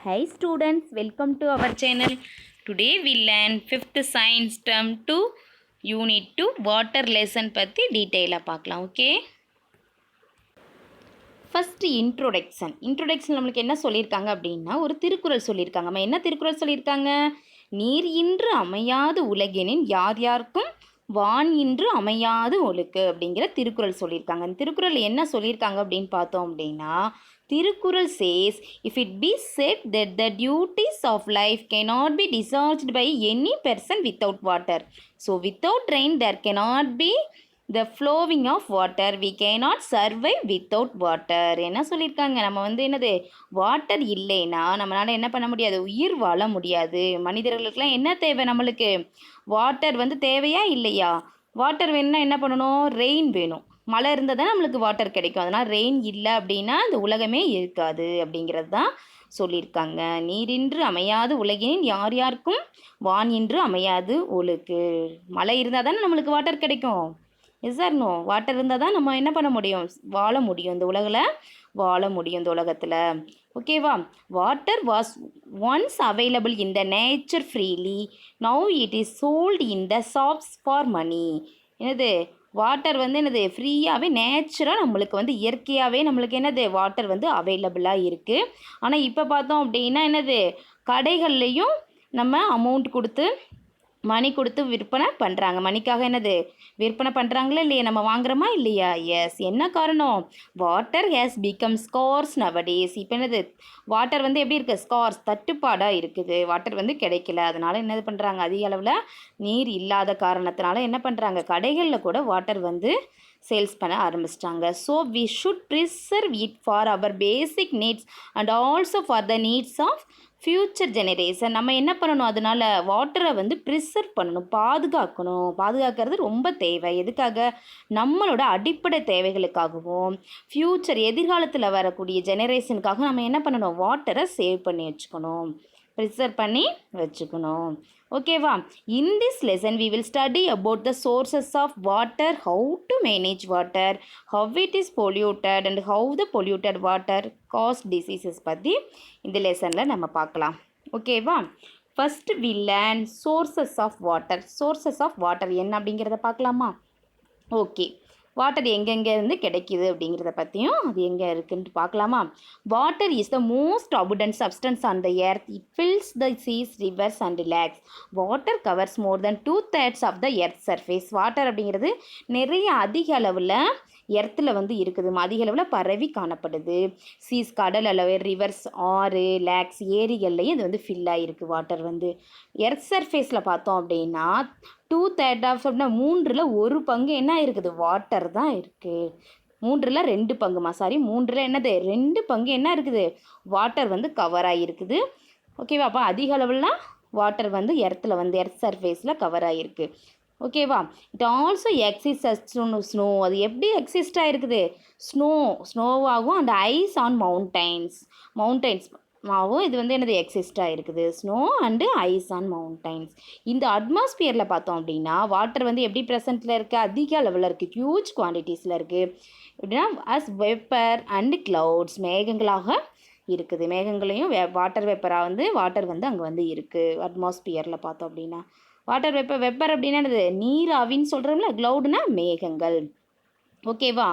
Hi students, welcome to our channel. Today we learn 5th science term 2 unit 2 water lesson பத்தி டீடைலா பார்க்கலாம். Okay, first introduction நம்மளுக்கு என்ன சொல்லியிருக்காங்க அப்படின்னா ஒரு திருக்குறள் சொல்லியிருக்காங்க. நம்ம என்ன திருக்குறள் சொல்லியிருக்காங்க? நீர் இன்று அமையாது உலகினின் யார் யாருக்கும் வான் இன்று அமையாது ஒழுக்கு அப்படிங்கிற திருக்குறள் சொல்லியிருக்காங்க. அந்த திருக்குறள் என்ன சொல்லியிருக்காங்க அப்படின்னு பார்த்தோம் அப்படின்னா, Thirukkural says if it be said that the duties of life cannot be discharged by any person without water, so without rain there cannot be the flowing of water, we cannot survive without water. என்ன சொல்லியிருக்காங்க? நம்ம என்னது water இல்லைன்னா நம்மளால் என்ன பண்ண முடியாது, உயிர் வாழ முடியாது. மனிதர்களுக்கெல்லாம் என்ன தேவை? நம்மளுக்கு வாட்டர் தேவையா இல்லையா? வாட்டர் வேணும்னா என்ன பண்ணணும்? ரெயின் வேணும். மழை இருந்தால் தான் நம்மளுக்கு வாட்டர் கிடைக்கும். அதனால் ரெயின் இல்லை அப்படின்னா இந்த உலகமே இருக்காது அப்படிங்கிறது தான் சொல்லியிருக்காங்க. நீரின்று அமையாது உலகினின் யார் யாருக்கும் வான் இன்று அமையாது ஒழுக்கு. மழை இருந்தால் தானே நம்மளுக்கு வாட்டர் கிடைக்கும். S or no? வாட்டர் இருந்தால் தான் நம்ம என்ன பண்ண முடியும், வாழ முடியும், இந்த உலகில் வாழ முடியும், இந்த உலகத்தில். ஓகேவா? Water was once available in the nature freely, now it is sold in the shops for money. என்னது? வாட்டர் என்னது ஃப்ரீயாகவே நேச்சுராக நம்மளுக்கு இயற்கையாகவே நம்மளுக்கு என்னது வாட்டர் அவைலபிளாக இருக்குது. ஆனால் இப்போ பார்த்தோம் அப்படின்னா என்னது, கடைகள்லையும் நம்ம அமௌண்ட் கொடுத்து மணி கொடுத்து விற்பனை பண்ணுறாங்க. மணிக்காக என்னது விற்பனை பண்ணுறாங்களா இல்லையா? நம்ம வாங்குறோமா இல்லையா? எஸ். என்ன காரணம்? Water has become scars nowadays. இப்போ என்னது, வாட்டர் எப்படி இருக்குது? ஸ்கார்ஸ், தட்டுப்பாடாக இருக்குது. வாட்டர் கிடைக்கல. அதனால் என்னது பண்ணுறாங்க, அதிக அளவில் நீர் இல்லாத காரணத்தினால என்ன பண்ணுறாங்க, கடைகளில் கூட வாட்டர் சேல்ஸ் பண்ண ஆரம்பிச்சிட்டாங்க. So we should preserve it for our basic needs and also for the needs of future generation. நம்ம என்ன பண்ணணும், அதனால் வாட்டரை ப்ரிசர்வ் பண்ணணும், பாதுகாக்கணும். பாதுகாக்கிறது ரொம்ப தேவை. எதுக்காக? நம்மளோட அடிப்படை தேவைகளுக்காகவும் ஃப்யூச்சர் எதிர்காலத்தில் வரக்கூடிய ஜெனரேஷனுக்காக நம்ம என்ன பண்ணணும், வாட்டரை சேவ் பண்ணி வச்சுக்கணும், ப்ரிசர்வ் பண்ணி வச்சுக்கணும். ஓகேவா? In this lesson we will study about the sources of water, how to manage water, how it is polluted and how the polluted water causes diseases பற்றி இந்த லெசனில் நம்ம பார்க்கலாம். ஓகேவா? First we learn sources of water. Sources of water என்ன அப்படிங்கிறத பார்க்கலாமா? Okay, water எங்கெங்கேருந்து கிடைக்கிது அப்படிங்கிறத பற்றியும் அது எங்கே இருக்குதுன்ட்டு பார்க்கலாமா? Water is the most abundant substance on the earth. It fills the seas, rivers and lakes. Water covers more than 2/3 of the earth surface. Water அப்படிங்கிறது நிறைய அதிக அளவில் எர்த்தில் இருக்குது, அதிக அளவில் பரவி காணப்படுது. சீஸ், கடல் அளவு, ரிவர்ஸ், ஆறு, லேக்ஸ், ஏரிகள்லையும் இது ஃபில் ஆகிருக்கு. வாட்டர் எர்த் சர்ஃபேஸில் பார்த்தோம் அப்படின்னா 2/3 அப்படின்னா 1/3 என்ன இருக்குது, வாட்டர் தான் இருக்குது. 3/2 என்னது 2 என்ன இருக்குது, வாட்டர் கவர் ஆகிருக்குது. ஓகேவா? அப்போ அதிக அளவுலாம் வாட்டர் எர்த்தில் எர்த் சர்ஃபேஸில் கவர் ஆகிருக்கு. ஓகேவா? It also exist snow. அது எப்படி எக்ஸிஸ்ட் ஆகிருக்குது? ஸ்னோவாகும் அண்ட் ஐஸ் ஆன் மவுண்டைன்ஸ் மாவும் இது என்னது எக்ஸிஸ்ட் ஆகிருக்குது. Snow and eyes on mountains. இந்த அட்மாஸ்பியரில் பார்த்தோம் அப்படின்னா வாட்டர் எப்படி ப்ரெசண்ட்டில் இருக்குது, அதிக அளவில் இருக்குது, ஹியூஜ் குவான்டிட்டிஸில் இருக்குது. எப்படின்னா அஸ் வெப்பர் அண்டு கிளவுட்ஸ், மேகங்களாக இருக்குது. மேகங்களையும் வாட்டர் வெப்பராக வாட்டர் அங்கே இருக்குது. அட்மாஸ்பியரில் பார்த்தோம் அப்படின்னா வாட்டர் வெப்பர் அப்படின்னா என்னது, நீராவின்னு சொல்கிறோம்ல. க்ளவுடுனா மேகங்கள். ஓகேவா?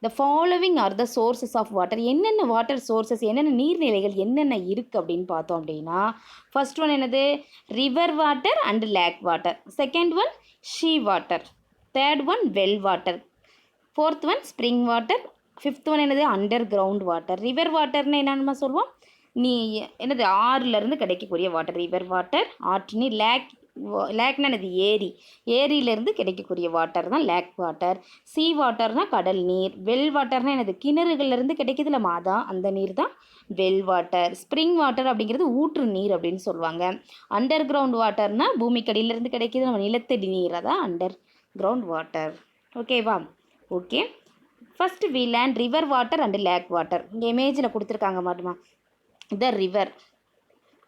The following are the sources of water. என்னென்ன வாட்டர் சோர்சஸ், என்னென்ன நீர்நிலைகள் என்னென்ன இருக்குது அப்படின்னு பார்த்தோம் அப்படின்னா, ஃபர்ஸ்ட் ஒன் என்னது, river water and lake water. Second one sea water. Third one well water. Fourth one spring water. Fifth one என்னது, அண்டர் கிரவுண்ட் வாட்டர். ரிவர் வாட்டர்னு என்னென்னு சொல்லுவோம், என்னது ஆறுலேருந்து கிடைக்கக்கூடிய வாட்டர் ரிவர் வாட்டர். ஆற்றுன்னு லேக்னா என்னது, ஏரியிலேருந்து கிடைக்கக்கூடிய வாட்டர் தான் லேக் வாட்டர். சீ வாட்டர்னால் கடல் நீர். வெல் வாட்டர்னால் என்னது, கிணறுகள்லேருந்து கிடைக்குதுல மாதா, அந்த நீர் தான் வெல் வாட்டர். ஸ்ப்ரிங் வாட்டர் அப்படிங்கிறது ஊற்று நீர் அப்படின்னு சொல்லுவாங்க. அண்டர் கிரவுண்ட் வாட்டர்னால் பூமிக்கடியிலேருந்து கிடைக்கிது, நம்ம நிலத்தடி நீரை தான் அண்டர் கிரவுண்ட் வாட்டர். ஓகேவா? Okay, first we learn river water and lake water. இங்கே இமேஜில் கொடுத்துருக்காங்க மாட்டுமா, த ரிவர்.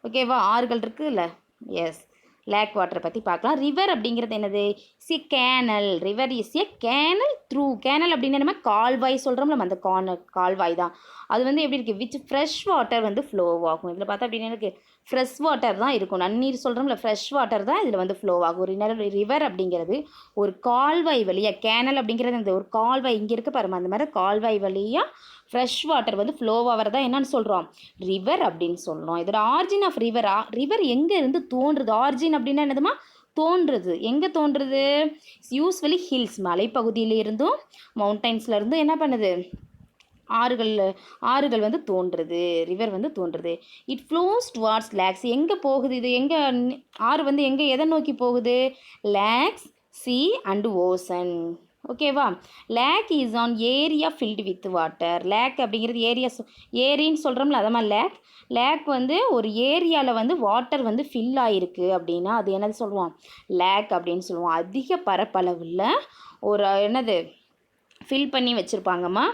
ஓகேவா? ஆறுகள் இருக்குல்ல. எஸ். லேக் வாட்டரை பற்றி பார்க்கலாம். ரிவர் அப்படிங்கிறது என்னது? C canal. River is a canal through. Canal அப்படின்னு நம்ம கால்வாய் சொல்கிறோம்ல, நம்ம அந்த கால்வாய் தான். அது வந்து எப்படி இருக்குது? விச் ஃப்ரெஷ் வாட்டர் வந்து ஃப்ளோ ஆகும். இதில் பார்த்தா அப்படின்னு எனக்கு ஃப்ரெஷ் வாட்டர் தான் இருக்கும். நன்னீர் சொல்கிறோம்ல, ஃப்ரெஷ் வாட்டர் தான் இதில் வந்து ஃப்ளோ ஆகும். ஒரு ரிவர் அப்படிங்கிறது ஒரு கால்வாய் வழியாக, கேனல் அப்படிங்கிறது இந்த ஒரு கால்வாய் இங்கே இருக்க பாருமா, அந்த மாதிரி கால்வாய் வழியாக ஃப்ரெஷ் வாட்டர் வந்து ஃப்ளோ ஆகிறதா என்னன்னு சொல்கிறோம்? ரிவர் அப்படின்னு சொல்கிறோம். இதோட ஆரிஜின் ஆஃப் ரிவர் எங்கே இருந்து தோன்றுது? ஆரிஜின் அப்படின்னா என்னதுமா? தோன்றுறது. எங்கே தோன்றுறது? யூஸ்வலி ஹில்ஸ், மலைப்பகுதியிலிருந்தும் மவுண்டைன்ஸ்லேருந்தும் என்ன பண்ணுது? ஆறுகள் வந்து தோன்றுறது. ரிவர் வந்து தோன்றுறது. It flows towards lakes. எங்கே போகுது இது? எங்கே ஆறு வந்து எங்கே எதை நோக்கி போகுது? Lakes, sea and ocean. ஓகேவா? Lake is an area filled with water. Lake அப்படிங்கிறது ஏரின்னு சொல்கிறோம்ல, அதே மாதிரி லேக் வந்து ஒரு ஏரியாவில் வந்து வாட்டர் வந்து ஃபில் ஆகிருக்கு அப்படின்னா அது என்னது சொல்லுவோம்? லேக் அப்படின்னு சொல்லுவோம். அதிக பரப்பளவில் ஒரு என்னது ஃபில் பண்ணி வச்சுருப்பாங்கம்மா.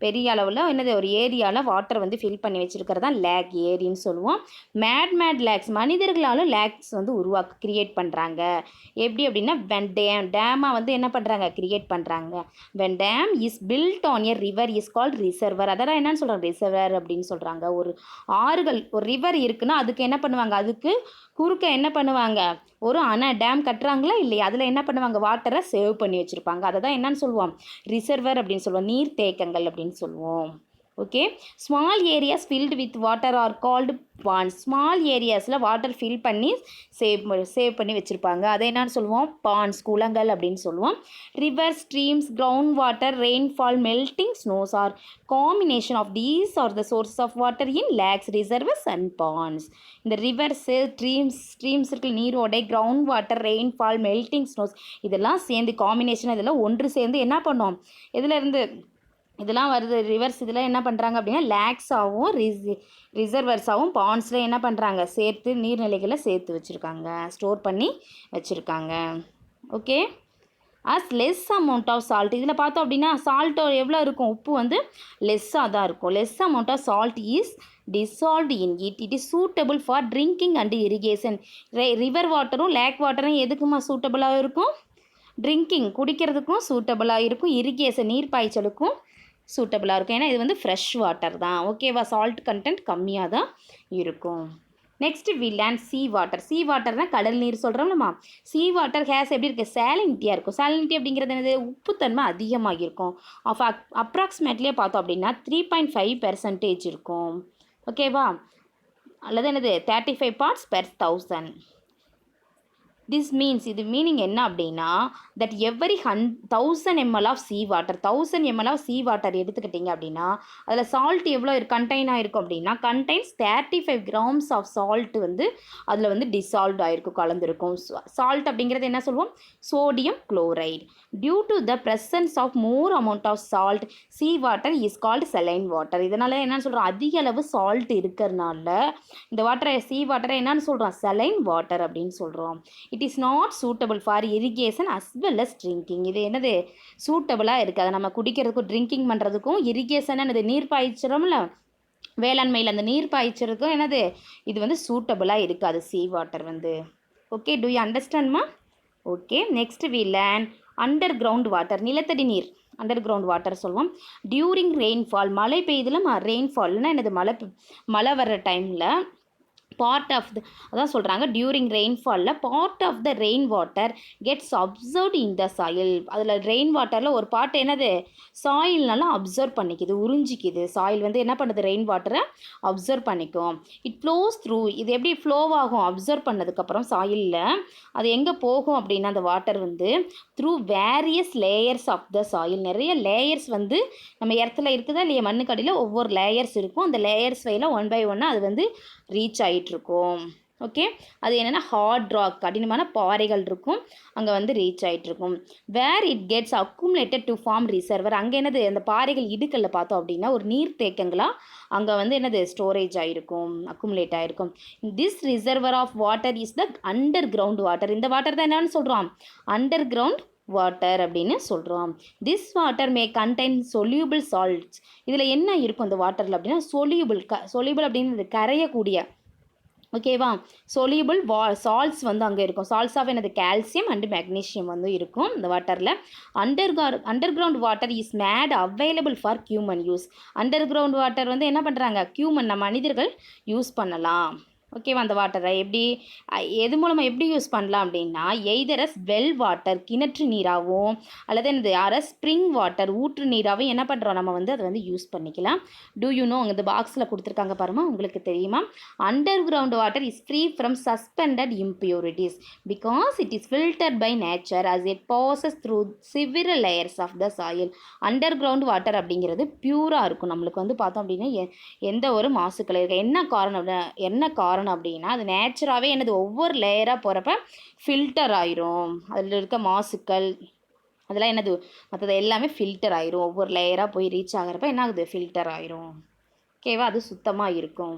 பெரிய அளவில் என்னது ஒரு ஏரியாவில் வாட்டர் வந்து ஃபில் பண்ணி வச்சுருக்கிறது தான் லேக், ஏரின்னு சொல்லுவோம். மேட் லேக்ஸ், மனிதர்களாலும் லேக்ஸ் வந்து கிரியேட் பண்ணுறாங்க. எப்படி அப்படின்னா டேமாக வந்து என்ன பண்ணுறாங்க? கிரியேட் பண்ணுறாங்க. When dam is built on a river is called reservoir. அதெல்லாம் என்னன்னு சொல்கிறாங்க? ரிசர்வர் அப்படின்னு சொல்கிறாங்க. ஒரு ரிவர் இருக்குன்னா அதுக்கு என்ன பண்ணுவாங்க? அதுக்கு குறுக்க என்ன பண்ணுவாங்க? ஒரு டேம் கட்டுறாங்களா இல்லையா? அதில் என்ன பண்ணுவாங்க? வாட்டரை சேவ் பண்ணி வச்சுருப்பாங்க. அதை தான் என்னன்னு சொல்லுவோம்? ரிசர்வர் அப்படின்னு சொல்லுவோம். நீர்த்தேக்கங்கள் அப்படின்னு சொல்லுவோம். Okay. Small areas filled with water are called ponds. Small ஏரியாஸில் வாட்டர் ஃபில் பண்ணி சேவ் பண்ணி வச்சுருப்பாங்க. அதை என்னன்னு சொல்லுவோம்? பாண்ட்ஸ், குளங்கள் அப்படின்னு சொல்லுவோம். River, streams, ground water, rainfall, melting snows are combination of these are the source of water in lakes, reservoirs and ponds. இந்த ரிவர்ஸு, ஸ்ட்ரீம்ஸ் இருக்கு, நீரோடை, ground water, rainfall, melting snows, இதெல்லாம் சேர்ந்து காம்பினேஷன், இதெல்லாம் ஒன்று சேர்ந்து என்ன பண்ணோம்? இதிலேருந்து இதெல்லாம் வருது ரிவர்ஸ். இதெல்லாம் என்ன பண்ணுறாங்க அப்படின்னா லேக்ஸாகவும் ரிசர்வர்ஸாகவும் பாண்ட்ஸில் என்ன பண்ணுறாங்க? சேர்த்து நீர்நிலைகளை சேர்த்து வச்சுருக்காங்க, ஸ்டோர் பண்ணி வச்சுருக்காங்க. Okay. As less amount of salt. இதில் பார்த்தோம் அப்படின்னா சால்ட்டோ எவ்வளோ இருக்கும்? உப்பு வந்து லெஸ்ஸாக தான் இருக்கும். Less amount of salt is dissolved in it. It is suitable for drinking and irrigation. River வாட்டரும் லேக் வாட்டரும் எதுக்குமா சூட்டபுளாக இருக்கும்? ட்ரிங்கிங், குடிக்கிறதுக்கும் சூட்டபுளாக இருக்கும். இரிகேஷன், நீர் பாய்ச்சலுக்கும் சூட்டபுளாக இருக்கும். ஏன்னா இது வந்து ஃப்ரெஷ் வாட்டர் தான். ஓகேவா? சால்ட் கண்டென்ட் கம்மியாக தான் இருக்கும். Next land sea water. Sea வாட்டர்னால் கடல் நீர் சொல்கிறோம்லம்மா. சீ வாட்டர் ஹேஸ் எப்படி இருக்குது? சாலினிட்டியாக இருக்கும். சாலினிட்டி அப்படிங்கிறது என்னது? உப்புத்தன்மை அதிகமாக இருக்கும். அப்ராக்சிமேட்லியே பார்த்தோம் அப்படின்னா 3.5% இருக்கும். ஓகேவா? அல்லது என்னது 35 parts per 1000. திஸ் மீன்ஸ், இது மீனிங் என்ன அப்படின்னா that every 1000 ml of sea water, 1000 ml of sea water எடுத்துக்கிட்டிங்க அப்படின்னா அதில் சால்ட் எவ்வளோ கண்டெயின் ஆகிருக்கும் அப்படின்னா கண்டெயின்ஸ் 35 grams ஆஃப் சால்ட் வந்து அதில் வந்து டிசால்வ் ஆகிருக்கும், கலந்துருக்கும். சால்ட் அப்படிங்கிறது என்ன சொல்லுவோம்? Sodium chloride. Due to the presence of more amount of salt sea water is called saline water. இதனால் என்னென்னு சொல்கிறோம்? அதிக அளவு சால்ட் இருக்கிறதுனால இந்த வாட்டரை, சீ வாட்டரை என்னென்னு சொல்கிறோம்? செலைன் வாட்டர் அப்படின்னு சொல்கிறோம். It is not suitable for irrigation as well as drinking. இது என்னது? சூட்டபுளாக இருக்குது. அதை நம்ம குடிக்கிறதுக்கும் ட்ரிங்கிங் பண்ணுறதுக்கும். இரிகேஷன் என்னது? நீர் பாய்ச்சிரோம்ல, வேளாண்மையில் அந்த நீர் பாய்ச்சறதுக்கும் என்னது? இது வந்து சூட்டபுளாக இருக்காது சீ வாட்டர் வந்து. ஓகே, டூ யூ அண்டர்ஸ்டாண்ட்மா? Okay. Next we learn underground water. நிலத்தடி நீர், அண்டர் கிரவுண்ட் வாட்டர் சொல்லுவோம். டியூரிங் ரெயின்ஃபால், மழை பெய்யுதுல, ரெயின்ஃபால்னால் என்னது? மழை வர்ற டைமில் பார்ட் ஆஃப் த, அதான் சொல்கிறாங்க டியூரிங் ரெயின்ஃபாலில் part of the rain water gets absorbed in the soil. அதில் ரெயின் வாட்டரில் ஒரு பார்ட் என்னது? சாயில்னால அப்சர்வ் பண்ணிக்குது, உறிஞ்சிக்குது. சாயில் வந்து என்ன பண்ணுது? ரெயின் வாட்டரை அப்சர்வ் பண்ணிக்கும். It flows through. இது எப்படி ஃப்ளோ ஆகும்? அப்சர்வ் பண்ணதுக்கப்புறம் சாயிலில் அது எங்கே போகும் அப்படின்னா அந்த வாட்டர் வந்து through various layers of the soil. நிறைய லேயர்ஸ் வந்து நம்ம இடத்துல இருக்குதா இல்லையா? மண்ணுக்கடியில் ஒவ்வொரு லேயர்ஸ் இருக்கும். அந்த லேயர்ஸ் வகையில் 1 by 1 அது வந்து ரீச் ஆகிட்ருக்கும். ஓகே. அது என்னென்னா ஹார்ட் ராக், கடினமான பாறைகள் இருக்கும், அங்கே வந்து ரீச் ஆகிட்ருக்கும். Where it gets accumulated to form reservoir. அங்கே என்னது? அந்த பாறைகள் இடுக்கல்ல பார்த்தோம் அப்படின்னா ஒரு நீர் தேக்கங்களாக அங்கே வந்து என்னது? ஸ்டோரேஜ் ஆகிருக்கும், அக்குமுலேட் ஆகிருக்கும். This reservoir of water is the underground water. இந்த வாட்டர் தான் என்னன்னு சொல்கிறோம்? அண்டர் கிரவுண்ட் வாட்டர் அப்படின்னு சொல்கிறோம். This water may contain soluble salts. இதில் என்ன இருக்கும் இந்த வாட்டரில் அப்படின்னா? சொல்யூபிள் அப்படின்றது கரையக்கூடிய, ஓகேவா? சொலியபிள் சால்ட்ஸ் வந்து அங்கே இருக்கும். சால்ட்ஸ் ஆஃப் என்னது கால்சியம் அண்ட் மெக்னீஷியம் வந்து இருக்கும் இந்த வாட்டரில். Under ground water is made available for human use. Under ground water வந்து என்ன பண்ணுறாங்க, ஹியூமன் நம்ம மனிதர்கள் யூஸ் பண்ணலாம். ஓகேவா? அந்த வாட்டரை எப்படி எது மூலமாக எப்படி யூஸ் பண்ணலாம் அப்படின்னா, எய்தர் அஸ் வெல் வாட்டர் கிணற்று நீராகவும் அல்லது என்னது அரஸ் ஸ்ப்ரிங் வாட்டர் ஊற்று நீராகவும் என்ன பண்ணுறோம் நம்ம வந்து அதை வந்து யூஸ் பண்ணிக்கலாம். டூ யூ நோ இந்த பாக்ஸில் கொடுத்துருக்காங்க பாருமா, உங்களுக்கு தெரியுமா? Underground water is free from suspended impurities because it is filtered by nature as it passes through several layers of the soil. Underground water அப்படிங்கிறது பியூராக இருக்கும். நம்மளுக்கு வந்து பார்த்தோம் அப்படின்னா எந்த ஒரு மாசுக்கள் இருக்குது. என்ன காரணம் அப்படின்னா, அது நேச்சராகவே என்னது ஒவ்வொரு லேயராக போகிறப்ப ஃபில்டர் ஆயிரும். அதில் இருக்க மாசுக்கள் அதெல்லாம் என்னது மற்றது எல்லாமே ஃபில்டர் ஆயிரும். ஒவ்வொரு லேயராக போய் ரீச் ஆகிறப்ப என்ன ஆகுது, ஃபில்டர் ஆயிரும். ஓகேவா? அது சுத்தமாக இருக்கும்.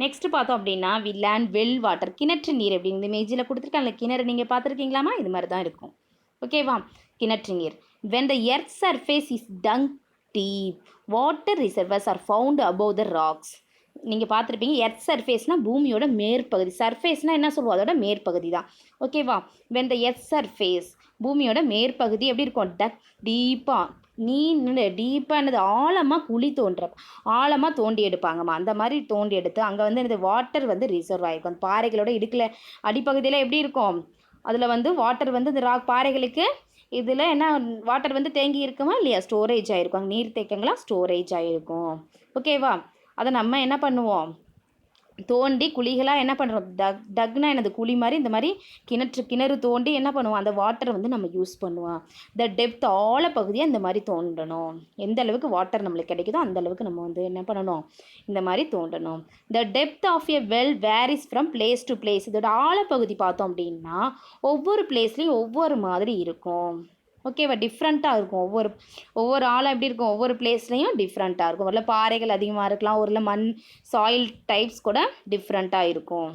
நெக்ஸ்ட்டு பார்த்தோம் அப்படின்னா லேண்ட் வெல் வாட்டர் கிணற்று நீர் அப்படின்னு இந்த இமேஜில் கொடுத்துருக்காங்கல்ல, கிணறு நீங்கள் பார்த்துருக்கீங்களாமா? இது மாதிரி தான் இருக்கும். ஓகேவா? கிணற்று நீர். when the earth surface is dug deep, water reservoirs are found above the rocks. நீங்கள் பார்த்துருப்பீங்க, எர்த் சர்ஃபேஸ்னால் பூமியோட மேற்பகுதி. சர்ஃபேஸ்னால் என்ன சொல்லுவோம், அதோட மேற்பகுதி தான். ஓகேவா? வென் த எர்த் சர்ஃபேஸ் பூமியோட மேற்பகுதி எப்படி இருக்கும், டக் டீப்பாக டீப்பாக என்னது ஆழமாக குழி ஆழமாக தோண்டி எடுப்பாங்கம்மா. அந்த மாதிரி தோண்டி எடுத்து அங்கே வந்து என்னது வாட்டர் வந்து ரிசர்வ் ஆகிருக்கும். அந்த பாறைகளோட இடுக்கில் அடிப்பகுதியில் எப்படி இருக்கும், அதில் வந்து வாட்டர் வந்து இந்த பாறைகளுக்கு இதில் என்ன வாட்டர் வந்து தேங்கி இருக்குமா இல்லையா, ஸ்டோரேஜ் ஆகிருக்கும். அங்கே நீர்த்தேக்கங்களாம் ஸ்டோரேஜ் ஆகிருக்கும். ஓகேவா? அதை நம்ம என்ன பண்ணுவோம், தோண்டி குழிகளாக என்ன பண்ணுறோம், டக்னா என்னது குழி மாதிரி இந்த மாதிரி கிணறு தோண்டி என்ன பண்ணுவோம், அந்த வாட்டரை வந்து நம்ம யூஸ் பண்ணுவோம். த டெப்த் ஆழ பகுதியாக இந்த மாதிரி தோண்டணும். எந்த அளவுக்கு வாட்டர் நம்மளுக்கு கிடைக்குதோ அந்த அளவுக்கு நம்ம வந்து என்ன பண்ணணும், இந்த மாதிரி தோண்டணும். The depth of a well varies from place to place. இதோட ஆழப்பகுதி பார்த்தோம் அப்படின்னா ஒவ்வொரு பிளேஸ்லேயும் ஒவ்வொரு மாதிரி இருக்கும். ஓகேவா? டிஃப்ரெண்ட்டாக இருக்கும். ஒவ்வொரு ஆளாக எப்படி இருக்கும், ஒவ்வொரு பிளேஸ்லையும் டிஃப்ரெண்ட்டாக இருக்கும். ஒரு பாறைகள் அதிகமாக இருக்கலாம், ஒரு மண் சாயில் டைப்ஸ் கூட டிஃப்ரெண்ட்டாக இருக்கும்.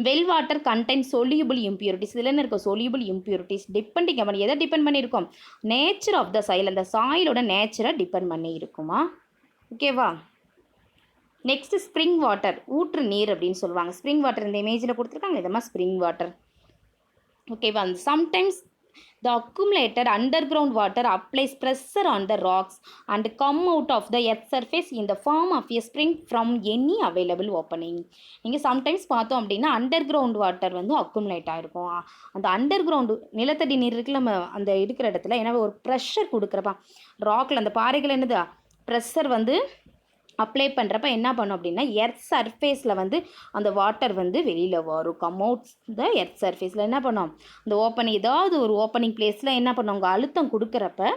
Well water contain soluble impurities. இதில் என்ன இருக்கும், சொலியபிள் இம்பியூரிட்டிஸ் டிபெண்டிங் பண்ணி எதை டிபெண்ட் பண்ணியிருக்கோம், நேச்சர் ஆஃப் த சாயில். அந்த சாயிலோட நேச்சரை டிபெண்ட் பண்ணி இருக்குமா? ஓகேவா? நெக்ஸ்ட் ஸ்ப்ரிங் வாட்டர் ஊற்று நீர் அப்படின்னு சொல்லுவாங்க. ஸ்ப்ரிங் வாட்டர் இந்த இமேஜில் கொடுத்துருக்காங்க, இதமாக ஸ்ப்ரிங் வாட்டர். ஓகேவா? Sometimes the accumulated underground water applies pressure on the rocks and come out of the earth surface in the form of a spring from any available opening. நீங்கள் sometimes பார்த்தோம் அப்படின்னா under ground water வந்து accumulate ஆகிருக்கும். அந்த under ground நிலத்தடி நீர் இருக்குல்ல, நம்ம அந்த இருக்கிற இடத்துல ஏன்னா ஒரு ப்ரெஷர் கொடுக்குறப்பா ராக்கில் அந்த பாறைகள் என்னது ப்ரெஷர் வந்து அப்ளை பண்ணுறப்ப என்ன பண்ணும் அப்படின்னா எர்த் சர்ஃபேஸில் வந்து அந்த வாட்டர் வந்து வெளியில் வரும். கம் அவுட் த எர்த் சர்ஃபேஸில் என்ன பண்ணோம், அந்த ஏதாவது ஒரு ஓப்பனிங் பிளேஸில் என்ன பண்ணோம், உங்கள் அழுத்தம் கொடுக்குறப்ப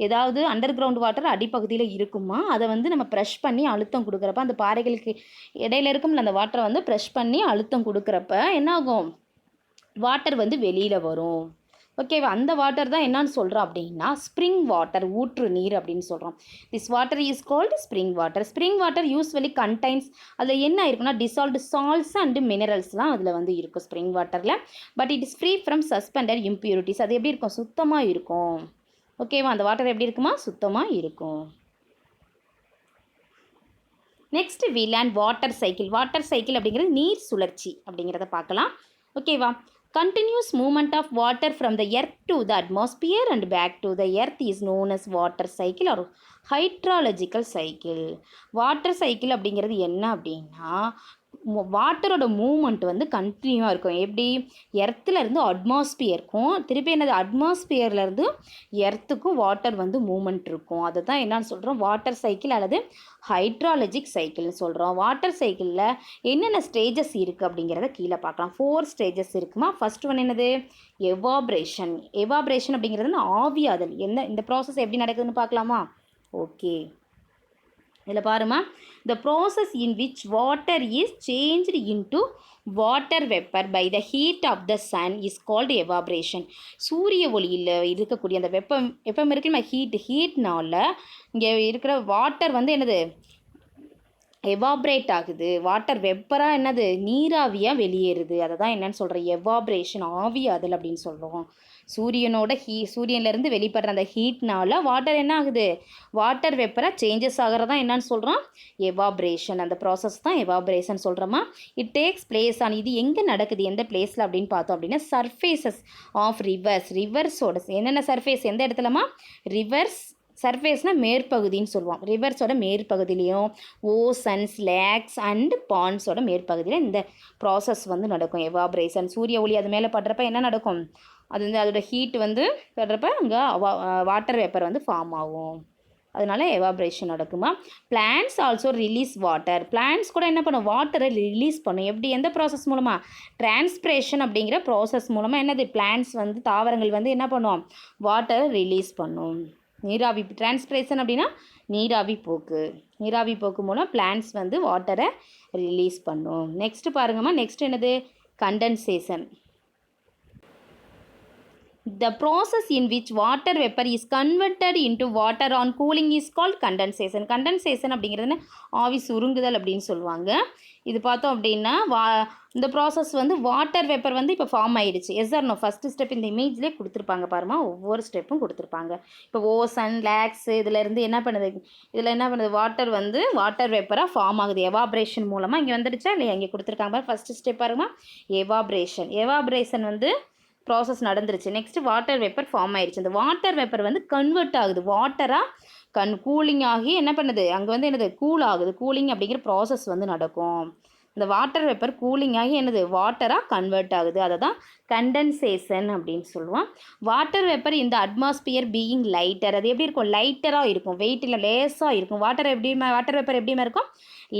ஏதாவது அண்டர் கிரவுண்ட் வாட்டர் அடிப்பகுதியில் இருக்குமா, அதை வந்து நம்ம ப்ரெஷ் பண்ணி அழுத்தம் கொடுக்குறப்ப அந்த பாறைகளுக்கு இடையில இருக்கும்ல, அந்த வாட்டரை வந்து ப்ரெஷ் பண்ணி அழுத்தம் கொடுக்குறப்ப என்ன ஆகும், வாட்டர் வந்து வெளியில் வரும். ஓகேவா? அந்த வாட்டர் தான் என்னன்னு சொல்கிறோம் அப்படின்னா ஸ்ப்ரிங் வாட்டர் ஊற்று நீர் அப்படின்னு சொல்கிறோம். This water is called spring water. Spring water usually contains அதில் என்ன இருக்குன்னா டிசால்வ்டு சால்ட்ஸ் அண்டு மினரல்ஸ்லாம் அதில் வந்து இருக்கும் ஸ்ப்ரிங் வாட்டரில். But it is free from suspended impurities. அது எப்படி இருக்கும், சுத்தமாக இருக்கும். ஓகேவா? அந்த வாட்டர் எப்படி இருக்குமா, சுத்தமாக இருக்கும். Next we learn water cycle. Water cycle அப்படிங்கிறது நீர் சுழற்சி அப்படிங்கிறத பார்க்கலாம். ஓகேவா? Continuous movement of water from the earth to the atmosphere and back to the earth is known as water cycle or hydrological cycle. Water cycle அப்படிங்கிறது என்ன அப்படின்னா வாட்டரோட மூமெண்ட் வந்து கண்டினியூவாக இருக்கும். எப்படி, எர்த்துலேருந்து அட்மாஸ்பியருக்கும் திருப்பி என்னது அட்மாஸ்பியர்லேருந்து எர்த்துக்கும் வாட்டர் வந்து மூமெண்ட் இருக்கும். அதை தான் என்னன்னு சொல்கிறோம், வாட்டர் சைக்கிள் அல்லது ஹைட்ராலஜிக் சைக்கிள்னு சொல்கிறோம். வாட்டர் சைக்கிளில் என்னென்ன ஸ்டேஜஸ் இருக்குது அப்படிங்கிறத கீழே பார்க்கலாம். 4 ஸ்டேஜஸ் இருக்குமா. ஃபர்ஸ்ட் ஒன் என்னது, எவாப்ரேஷன். எவாப்ரேஷன் அப்படிங்கிறது ஆவியாதல். இந்த ப்ராசஸ் எப்படி நடக்குதுன்னு பார்க்கலாமா. ஓகே, இதில் பாருமா, the process in which water is changed into water vapor by the heat of the sun is called evaporation. சூரிய ஒளியில் இருக்கக்கூடிய அந்த வெப்பம் இருக்குல்ல, ஹீட்னால இங்கே இருக்கிற வாட்டர் வந்து என்னது எவாப்ரேட் ஆகுது. வாட்டர் வெப்பராக என்னது நீராவியாக வெளியேறுது. அதை தான் என்னன்னு சொல்கிறேன், எவாப்ரேஷன், ஆவியாதல் அப்படின்னு சொல்கிறோம். சூரியனோட சூரியன்லேருந்து வெளிப்படுற அந்த ஹீட்னால வாட்டர் என்ன ஆகுது, வாட்டர் வெப்பராக சேஞ்சஸ் ஆகிறதா என்னன்னு சொல்கிறோம், எவாப்ரேஷன். அந்த ப்ராசஸ் தான் எவாப்ரேஷன் சொல்கிறோமா. இட் டேக்ஸ் பிளேஸ் ஆன், இது எங்கே நடக்குது, எந்த பிளேஸில் அப்படின்னு பார்த்தோம் அப்படின்னா சர்ஃபேசஸ் ஆஃப் ரிவர்ஸ். ரிவர்ஸோட என்னென்ன சர்ஃபேஸ், எந்த இடத்துலமா, ரிவர்ஸ் சர்ஃபேஸ்னால் மேற்பகுதின்னு சொல்லுவோம். ரிவர்ஸோட மேற்பகுதியிலையும் ஓசன்ஸ், லேக்ஸ் அண்ட் பாண்ட்ஸோட மேற்பகுதியில் இந்த ப்ராசஸ் வந்து நடக்கும், எவாப்ரேஷன். சூரிய ஒளி அது மேலே படுறப்ப என்ன நடக்கும், அது வந்து அதோட ஹீட் வந்து படுறப்ப அங்கே வாட்டர் வேப்பர் வந்து ஃபார்ம் ஆகும். அதனால எவாப்ரேஷன் நடக்குமா. Plants also release water. Plants கூட என்ன பண்ணும், வாட்டரை ரிலீஸ் பண்ணும். எப்படி, எந்த ப்ராசஸ் மூலமாக, டிரான்ஸ்பிரேஷன் அப்படிங்கிற ப்ராசஸ் மூலமாக என்னது, பிளான்ட்ஸ் வந்து தாவரங்கள் வந்து என்ன பண்ணும், வாட்டரை ரிலீஸ் பண்ணும். நீராவி, டிரான்ஸ்பிரேஷன் அப்படின்னா நீராவி போக்கு. நீராவி போக்கு மூலம் பிளான்ட்ஸ் வந்து வாட்டரை ரிலீஸ் பண்ணும். நெக்ஸ்ட் பாருங்கம்மா, நெக்ஸ்ட் என்னது, condensation. The process in which water vapor is converted into water on cooling is called condensation. Condensation அப்படிங்கிறது ஆவி சுருங்குதல் அப்படின்னு சொல்லுவாங்க. இது பார்த்தோம் அப்படின்னா இந்த ப்ராசஸ் வந்து வாட்டர் வேப்பர் வந்து இப்போ ஃபார்ம் ஆயிடுச்சு. Yes or no, first step இந்த இமேஜ்லேயே கொடுத்துருப்பாங்க பாருமா, ஒவ்வொரு ஸ்டெப்பும் கொடுத்துருப்பாங்க. இப்போ ஓசன், லேக்ஸ் இதிலேருந்து என்ன பண்ணுது, இதில் என்ன பண்ணுது, வாட்டர் வந்து வாட்டர் வேப்பராக ஃபார்ம் ஆகுது எவாப்ரேஷன் மூலமாக. இங்கே வந்துடுச்சா இல்லையா, இங்கே கொடுத்துருக்காங்க பாரு, ஃபஸ்ட்டு ஸ்டெப் பாருமா, எவாப்ரேஷன். எவாப்ரேஷன் வந்து ப்ராசஸ் நடந்துருச்சு. நெக்ஸ்ட்டு வாட்டர் வேப்பர் ஃபார்ம் ஆயிடுச்சு. அந்த வாட்டர் வேப்பர் வந்து கன்வெர்ட் ஆகுது வாட்டராக, கூலிங் ஆகி என்ன பண்ணுது, அங்கே வந்து என்னது, கூல் ஆகுது. கூலிங் அப்படிங்கிற ப்ராசஸ் வந்து நடக்கும். இந்த வாட்டர் வேப்பர் கூலிங் ஆகி என்னது, வாட்டராக கன்வெர்ட் ஆகுது. அதை தான் கண்டென்சேஷன் அப்படின்னு சொல்லுவோம். வாட்டர் வேப்பர் இந்த அட்மாஸ்பியர் பீயிங் லைட்டர், அது எப்படி இருக்கும், லைட்டராக இருக்கும், வெயிட்டில் லேஸாக இருக்கும். வாட்டர் வேப்பர் எப்படிமா இருக்கும்,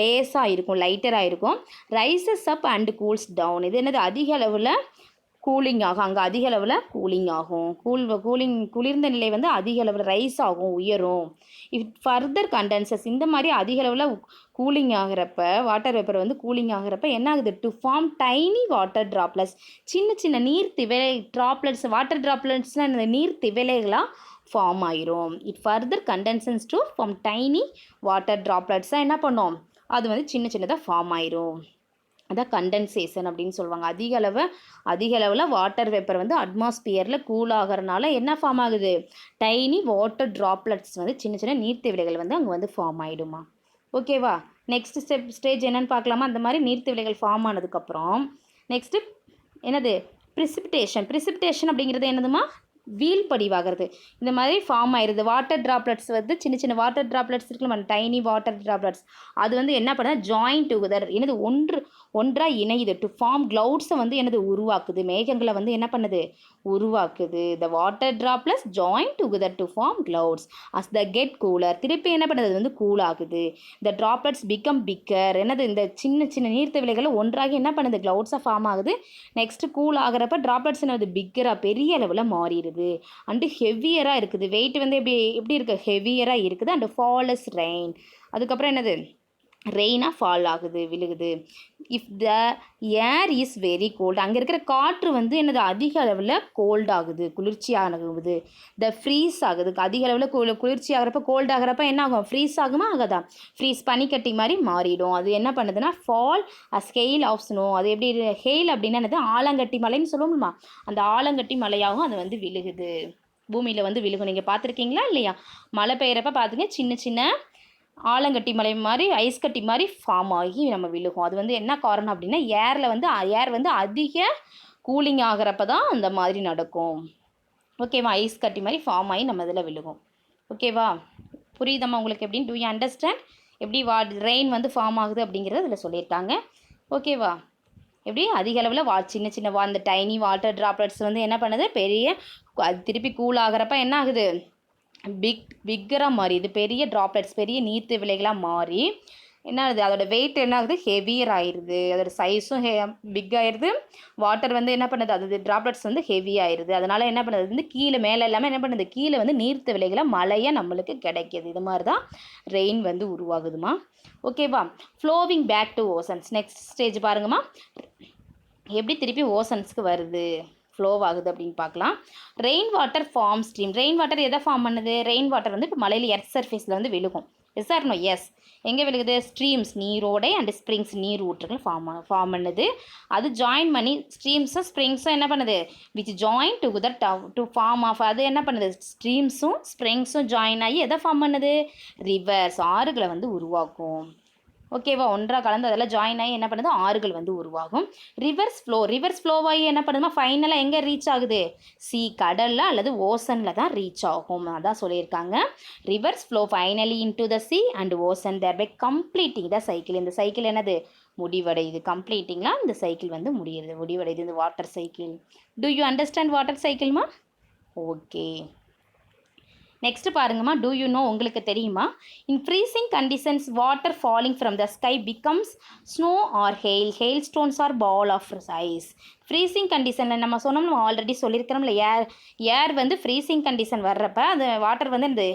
லேஸாக இருக்கும், லைட்டராக இருக்கும். Rises up and cools down. இது என்னது, அதிக அளவில் கூலிங் ஆகும், அங்கே அதிக அளவில் கூலிங் ஆகும். குளிர்ந்த நிலை வந்து அதிக அளவில் ரைஸ் ஆகும், உயரும். இஃப் ஃபர்தர் கண்டென்சஸ், இந்த மாதிரி அதிக அளவில் கூலிங் ஆகிறப்ப வாட்டர் வேப்பர் வந்து கூலிங் ஆகிறப்ப என்ன ஆகுது, to form tiny water droplets. சின்ன சின்ன நீர் திவலை ட்ராப்லெட்ஸ், வாட்டர் ட்ராப்லெட்ஸ்னால் இந்த நீர் திவலைகளாக ஃபார்ம் ஆயிரும். It further condenses to form tiny water ட்ராப்லெட்ஸாக என்ன பண்ணோம், அது வந்து சின்ன சின்னதாக ஃபார்ம் ஆயிரும். அதான் கண்டென்சேஷன் அப்படின்னு சொல்லுவாங்க. அதிக அளவில் வாட்டர் வேப்பர் வந்து அட்மாஸ்பியரில் கூல் ஆகிறனால என்ன ஃபார்ம் ஆகுது, டைனி வாட்டர் ட்ராப்லெட்ஸ் வந்து சின்ன சின்ன நீர்த்திவிலைகள் வந்து அங்கே வந்து ஃபார்ம் ஆகிடுமா. ஓகேவா. நெக்ஸ்ட் ஸ்டேஜ் என்னென்னு பார்க்கலாமா. அந்த மாதிரி நீர்த்திவிலைகள் ஃபார்ம் ஆனதுக்கப்புறம் நெக்ஸ்ட்டு என்னது, ப்ரிசிபிடேஷன் அப்படிங்கிறது என்னதுமா, வீழ்படிவாகிறது. இந்த மாதிரி ஃபார்ம் ஆயிடுது. வாட்டர் ட்ராப்லெட்ஸ் வந்து சின்ன சின்ன வாட்டர் ட்ராப்லெட்ஸ் இருக்குல்ல, டைனி வாட்டர் ட்ராப்லெட்ஸ், அது வந்து என்ன பண்ணுது, ஜாயின் டுகெதர், என்னது ஒன்றாக இணையுது. டு ஃபார்ம் க்ளவுட்ஸை வந்து என்னது உருவாக்குது, மேகங்களை வந்து என்ன பண்ணுது, உருவாக்குது. The water droplets join together to form clouds as the get cooler. திருப்பி என்ன பண்ணுது, வந்து கூல் ஆகுது. த ட்ராப்லெட்ஸ் பிகம் பிக்கர், என்னது இந்த சின்ன சின்ன நீர்த்தவிலைகளை ஒன்றாகி என்ன பண்ணுது, க்ளவுட்ஸாக ஃபார்ம் ஆகுது. நெக்ஸ்ட்டு கூல் ஆகிறப்ப ட்ராப்லெட்ஸ் என்னது பிக்கராக, பெரிய அளவில் மாறிடுது. அண்டு ஹெவியராக இருக்குது. வெயிட் வந்து எப்படி இருக்குது, ஹெவியராக இருக்குது. அண்டு ஃபாலஸ் ரெயின், அதுக்கப்புறம் என்னது, ரெயினாக ஃபால் ஆகுது, விழுகுது. If the air is very gold, அங்கே இருக்கிற காற்று வந்து என்னது, அதிக அளவில் கோல்ட் ஆகுது, குளிர்ச்சியாகுது. த ஃப்ரீஸ் ஆகுது, அதிக அளவில் குளிர்ச்சி ஆகிறப்ப கோல்ட் ஆகிறப்ப என்ன ஆகும், ஃப்ரீஸ் ஆகுமா, ஆகாதா, ஃப்ரீஸ் பனிக்கட்டி மாதிரி மாறிடும். அது என்ன பண்ணுதுன்னா fall as hail of snow. அது எப்படி, ஹெயில் அப்படின்னா என்னது, ஆலங்கட்டி மலைன்னு சொல்லுவோம்மா, அந்த ஆலங்கட்டி மலையாகவும் அது வந்து விழுகுது, பூமியில் வந்து விழுகும். நீங்கள் பார்த்துருக்கீங்களா இல்லையா, மழை பெய்கிறப்ப பார்த்துங்க, சின்ன சின்ன ஆலங்கட்டி மலை மாதிரி, ஐஸ் கட்டி மாதிரி ஃபார்ம் ஆகி நம்ம விழுகும். அது வந்து என்ன காரணம் அப்படின்னா, ஏர் வந்து அதிக கூலிங் ஆகிறப்ப தான் அந்த மாதிரி நடக்கும். ஓகேவா, ஐஸ் கட்டி மாதிரி ஃபார்ம் ஆகி நம்ம இதில் விழுகும். ஓகேவா, புரியுதம்மா உங்களுக்கு எப்படின்னு, டூ யூ அண்டர்ஸ்டாண்ட் எப்படி ரெயின் வந்து ஃபார்ம் ஆகுது அப்படிங்கிறது இதில் சொல்லியிருக்காங்க. ஓகேவா, எப்படி அதிக அளவில் சின்ன சின்ன அந்த டைனி வாட்டர் ட்ராப்லெட்ஸ் வந்து என்ன பண்ணுது, அது திருப்பி கூல் ஆகிறப்ப என்ன ஆகுது, பிக்கராக மாறிடுது, பெரிய ட்ராப்லெட்ஸ், பெரிய நீர்த்து விலைகளாக மாறி என்ன ஆகுது, அதோட வெயிட் என்ன ஆகுது, ஹெவியர் ஆயிடுது, அதோட சைஸும் பிக் ஆயிடுது. வாட்டர் வந்து என்ன பண்ணுது, அது ட்ராப்லெட்ஸ் வந்து ஹெவி ஆயிடுது. அதனால் என்ன பண்ணுது, வந்து கீழே மேலே எல்லாமே என்ன பண்ணுது, கீழே வந்து நீர்த்து விலைகளாக மழையாக நம்மளுக்கு கிடைக்கிது. இது மாதிரி தான் ரெயின் வந்து உருவாகுதுமா. ஓகேவா, flowing back to oceans. Next stage பாருங்கம்மா, எப்படி திருப்பி ஓசன்ஸ்க்கு வருது, ஃப்ளோ ஆகுது அப்படின்னு பார்க்கலாம். Rain water form stream. Rain water எதை ஃபார்ம் பண்ணுது, ரெயின் வாட்டர் வந்து இப்போ மலையில் எர்த் சர்ஃபேஸில் வந்து விழுகும். Yes or no? எஸ். எங்கே விழுகுது? ஸ்ட்ரீம்ஸ் நீரோடை அண்ட் ஸ்ப்ரிங்ஸ் நீர் ஊற்றுகள் ஃபார்ம் பண்ணுது. அது ஜாயின் பண்ணி ஸ்ட்ரீம்ஸும் ஸ்ப்ரிங்ஸும் என்ன பண்ணுது? Which join together to form of, அது என்ன பண்ணுது? ஸ்ட்ரீம்ஸும் ஸ்ப்ரிங்ஸும் ஜாயின் ஆகி எதை ஃபார்ம் பண்ணுது? ரிவர்ஸ், ஆறுகளை வந்து உருவாக்கும். ஓகேவா? ஒன்றா கலந்து அதெல்லாம் ஜாயின் ஆகி என்ன பண்ணுது? ஆறுகள் வந்து உருவாகும். ரிவர்ஸ் ஃப்ளோவாகி என்ன பண்ணுதுமா? ஃபைனலாக எங்கே ரீச் ஆகுது? சி, கடலில் அல்லது ஓசனில் தான் ரீச் ஆகும். அதான் சொல்லியிருக்காங்க. Rivers flow finally into the sea and ocean thereby completing the cycle. இந்த சைக்கிள் என்னது? முடிவடையுது. கம்ப்ளீட்டிங்லாம் இந்த சைக்கிள் வந்து முடிவடையுது இந்த water cycle. Do you understand water சைக்கிள்மா? ஓகே. நெக்ஸ்ட் பாருங்கம்மா, டூ யூ நோ, உங்களுக்கு தெரியுமா? In freezing conditions water falling from the sky becomes snow or hailstones or ball of ice. Freezing கண்டிஷனில் நம்ம சொன்னோம், நம்ம ஆல்ரெடி சொல்லியிருக்கிறோம்ல, ஏர் வந்து ஃப்ரீசிங் கண்டிஷன் வர்றப்ப அந்த வாட்டர் வந்து இந்த